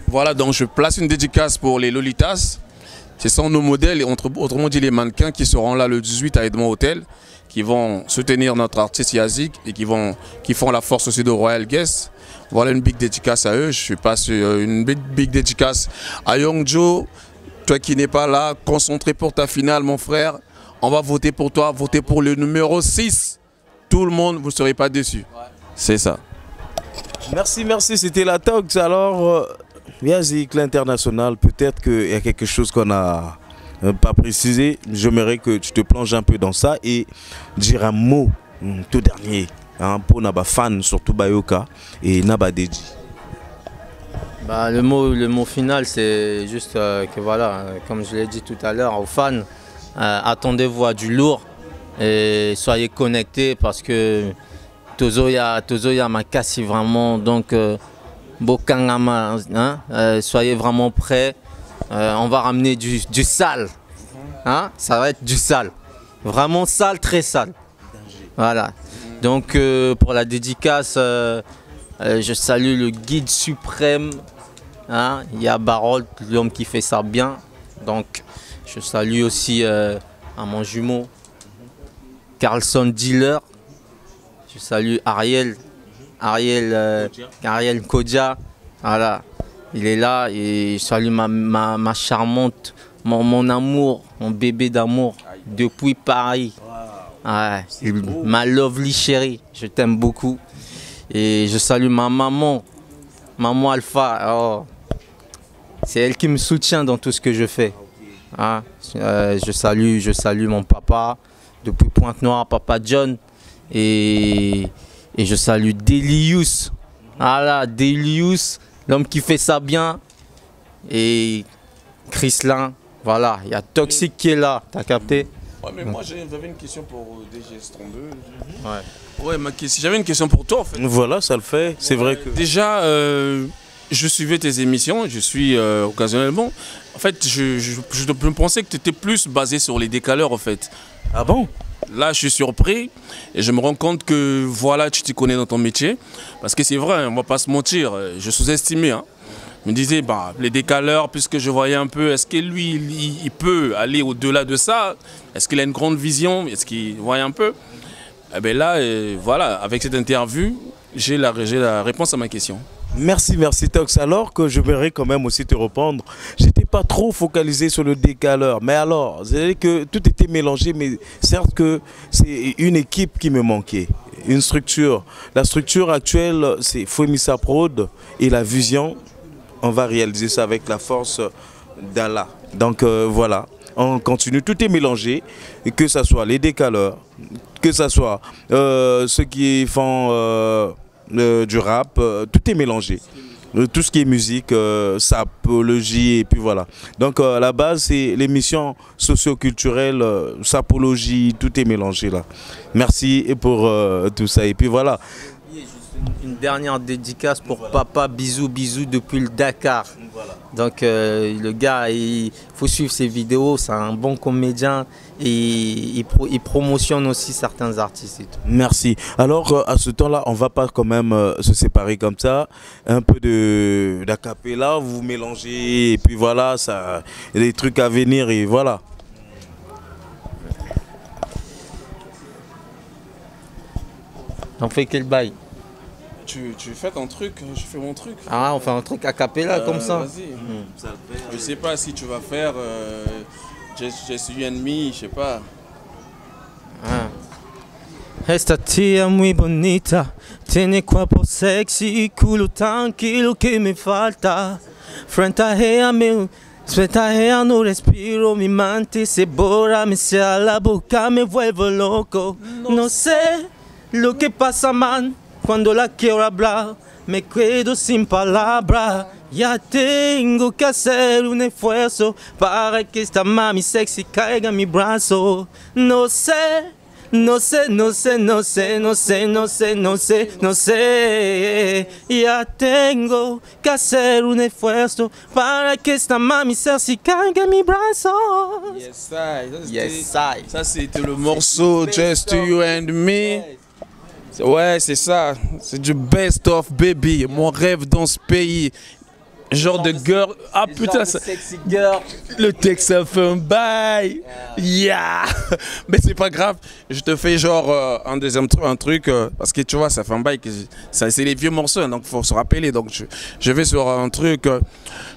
Speaker 10: Voilà, donc je place une dédicace pour les Lolitas. Ce sont nos modèles, et autrement dit les mannequins qui seront là le 18 à Edmond Hotel, qui vont soutenir notre artiste Yazik et qui font la force aussi de Royal Guest. Voilà une big dédicace à eux. Je passe une big dédicace à Young Joe. Toi qui n'es pas là, concentré pour ta finale, mon frère. On va voter pour toi, voter pour le numéro 6. Tout le monde, vous ne serez pas déçus. Ouais. C'est ça.
Speaker 8: Merci. C'était la Tox. Alors, Yazik, l'international, peut-être qu'il y a quelque chose qu'on n'a pas précisé. J'aimerais que tu te plonges un peu dans ça et dire un mot, tout dernier. Pour Naba fan, surtout Bayoka et Naba Deji.
Speaker 9: Bah, le mot final, c'est juste que voilà, comme je l'ai dit tout à l'heure aux fans, attendez-vous à du lourd et soyez connectés parce que Tozoya Makasi vraiment, donc Bokangama, soyez vraiment prêts. On va ramener du sale, hein, ça va être du sale, vraiment sale, très sale. Voilà. Donc pour la dédicace, je salue le guide suprême, hein, Yabarol, l'homme qui fait ça bien. Donc je salue aussi à mon jumeau, Carlson Dealer. Je salue Ariel Kodja. Voilà, il est là et je salue ma charmante, mon amour, mon bébé d'amour depuis Paris. Ouais, ma lovely chérie, je t'aime beaucoup. Et je salue ma maman Alpha. Oh. C'est elle qui me soutient dans tout ce que je fais. Hein? Je salue mon papa depuis Pointe-Noire, Papa John. Et je salue Delius. Voilà, Delius, l'homme qui fait ça bien. Et Chrislin, voilà, il y a Toxic qui est là, t'as capté?
Speaker 10: Ouais, mais moi j'avais une question pour DGS32. Ouais, j'avais une question pour toi en fait.
Speaker 8: Voilà, ça le fait. C'est vrai que.
Speaker 10: Déjà, je suivais tes émissions, je suis occasionnellement. En fait, je pensais que tu étais plus basé sur les décaleurs en fait.
Speaker 8: Ah bon?
Speaker 10: là, je suis surpris et je me rends compte que voilà, tu t'y connais dans ton métier. Parce que c'est vrai, on ne va pas se mentir, je sous-estimais. Hein. Je me disais, bah, les décaleurs, puisque je voyais un peu, est-ce que lui, il peut aller au-delà de ça? Est-ce qu'il a une grande vision? Est-ce qu'il voit un peu? Eh bien là, voilà, avec cette interview, j'ai la réponse à ma question.
Speaker 8: Merci, merci Tox. Alors que je verrai quand même aussi te répondre, j'étais pas trop focalisé sur le décaleur. Mais alors, c'est que tout était mélangé, mais certes que c'est une équipe qui me manquait, une structure. La structure actuelle, c'est Fouemissa Prod et la vision. On va réaliser ça avec la force d'Allah. Donc voilà, on continue, tout est mélangé, que ce soit les décaleurs, que ce soit ceux qui font du rap, tout est mélangé. Tout ce qui est musique, sapologie et puis voilà. Donc à la base c'est l'émission socio-culturelle, sapologie, tout est mélangé là. Merci pour tout ça et puis voilà.
Speaker 9: Une dernière dédicace pour Papa Bisous Bisous depuis le Dakar. Voilà. Donc le gars, il faut suivre ses vidéos, c'est un bon comédien et il promotionne aussi certains artistes. Et tout.
Speaker 8: Merci. Alors à ce temps-là, on va pas quand même se séparer comme ça. Un peu d'acapella, vous mélangez et puis voilà, ça, il y a des trucs à venir et voilà.
Speaker 9: On fait quel bail?
Speaker 10: Tu fais ton truc, je fais mon truc.
Speaker 9: Ah, on fait un truc a cappella comme ça.
Speaker 10: Vas-y. Je sais pas si tu vas faire Just You and Me, je sais pas.
Speaker 9: Esta tia muy bonita, tiene cuerpo sexy, culo tranquilo que me falta. Frente a ella no respiro, mi mente se borra, me cierra la boca, me vuelvo loco. No sé lo que pasa, man. Cuando la quiero hablar, me quedo sin palabras. Ya tengo que hacer un esfuerzo para que esta mami sexy caiga en mi brazo. No sé, no sé, no sé, no sé, no sé, no sé, no sé, no sé. Ya tengo que hacer un esfuerzo para que esta mami sexy caiga en mi brazo.
Speaker 10: Yes, I.
Speaker 9: Yes, I.
Speaker 10: Ça, c'était le morceau Just You and Me. Ouais, c'est ça, c'est du best of baby, mon rêve dans ce pays. Genre de girl, ah putain, ça,
Speaker 9: sexy girl.
Speaker 10: Le texte ça fait un bail, yeah. Mais c'est pas grave, je te fais genre un deuxième truc, parce que tu vois, ça fait un bail, c'est les vieux morceaux, donc faut se rappeler, donc je vais sur un truc,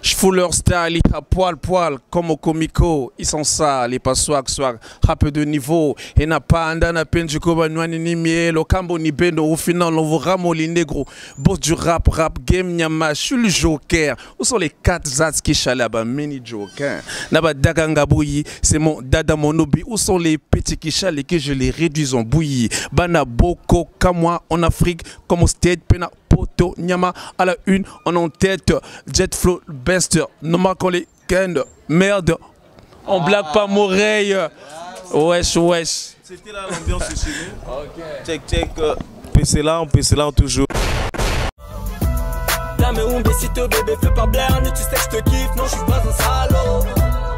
Speaker 10: je fous leur style, à poil, comme au comico, ils sont sales, ils pas swag, rap de niveau, et n'a pas anda na peine du koba noani ni miel, au cambo ni bendo, au final on vous ramolli négro, boss du rap game, nyama, je suis le joker. Où sont les 4 zats qui chalent mini joker? Naba Dagangaboui, c'est mon dada monobi. Où sont les petits qui chalent et que je les réduis en bouillie? Bana Boko, Kamwa en Afrique, comme au stade, Pena Poto, Nyama à la une, on en tête, Jet Flow, Bester, Noma qu'on les kend, merde, on blague pas mon oreille. Wesh.
Speaker 8: C'était là l'ambiance chez nous. Check, PC là, toujours.
Speaker 3: Mais un besito bébé fais pas blaire, tu sais que je te kiffe, non je suis pas un salaud.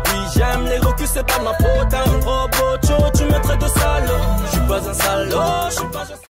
Speaker 3: Oui j'aime les recus, c'est pas ma faute, un robot chaud, tu me traites de salaud. Je suis pas un salaud, je suis pas un salaud.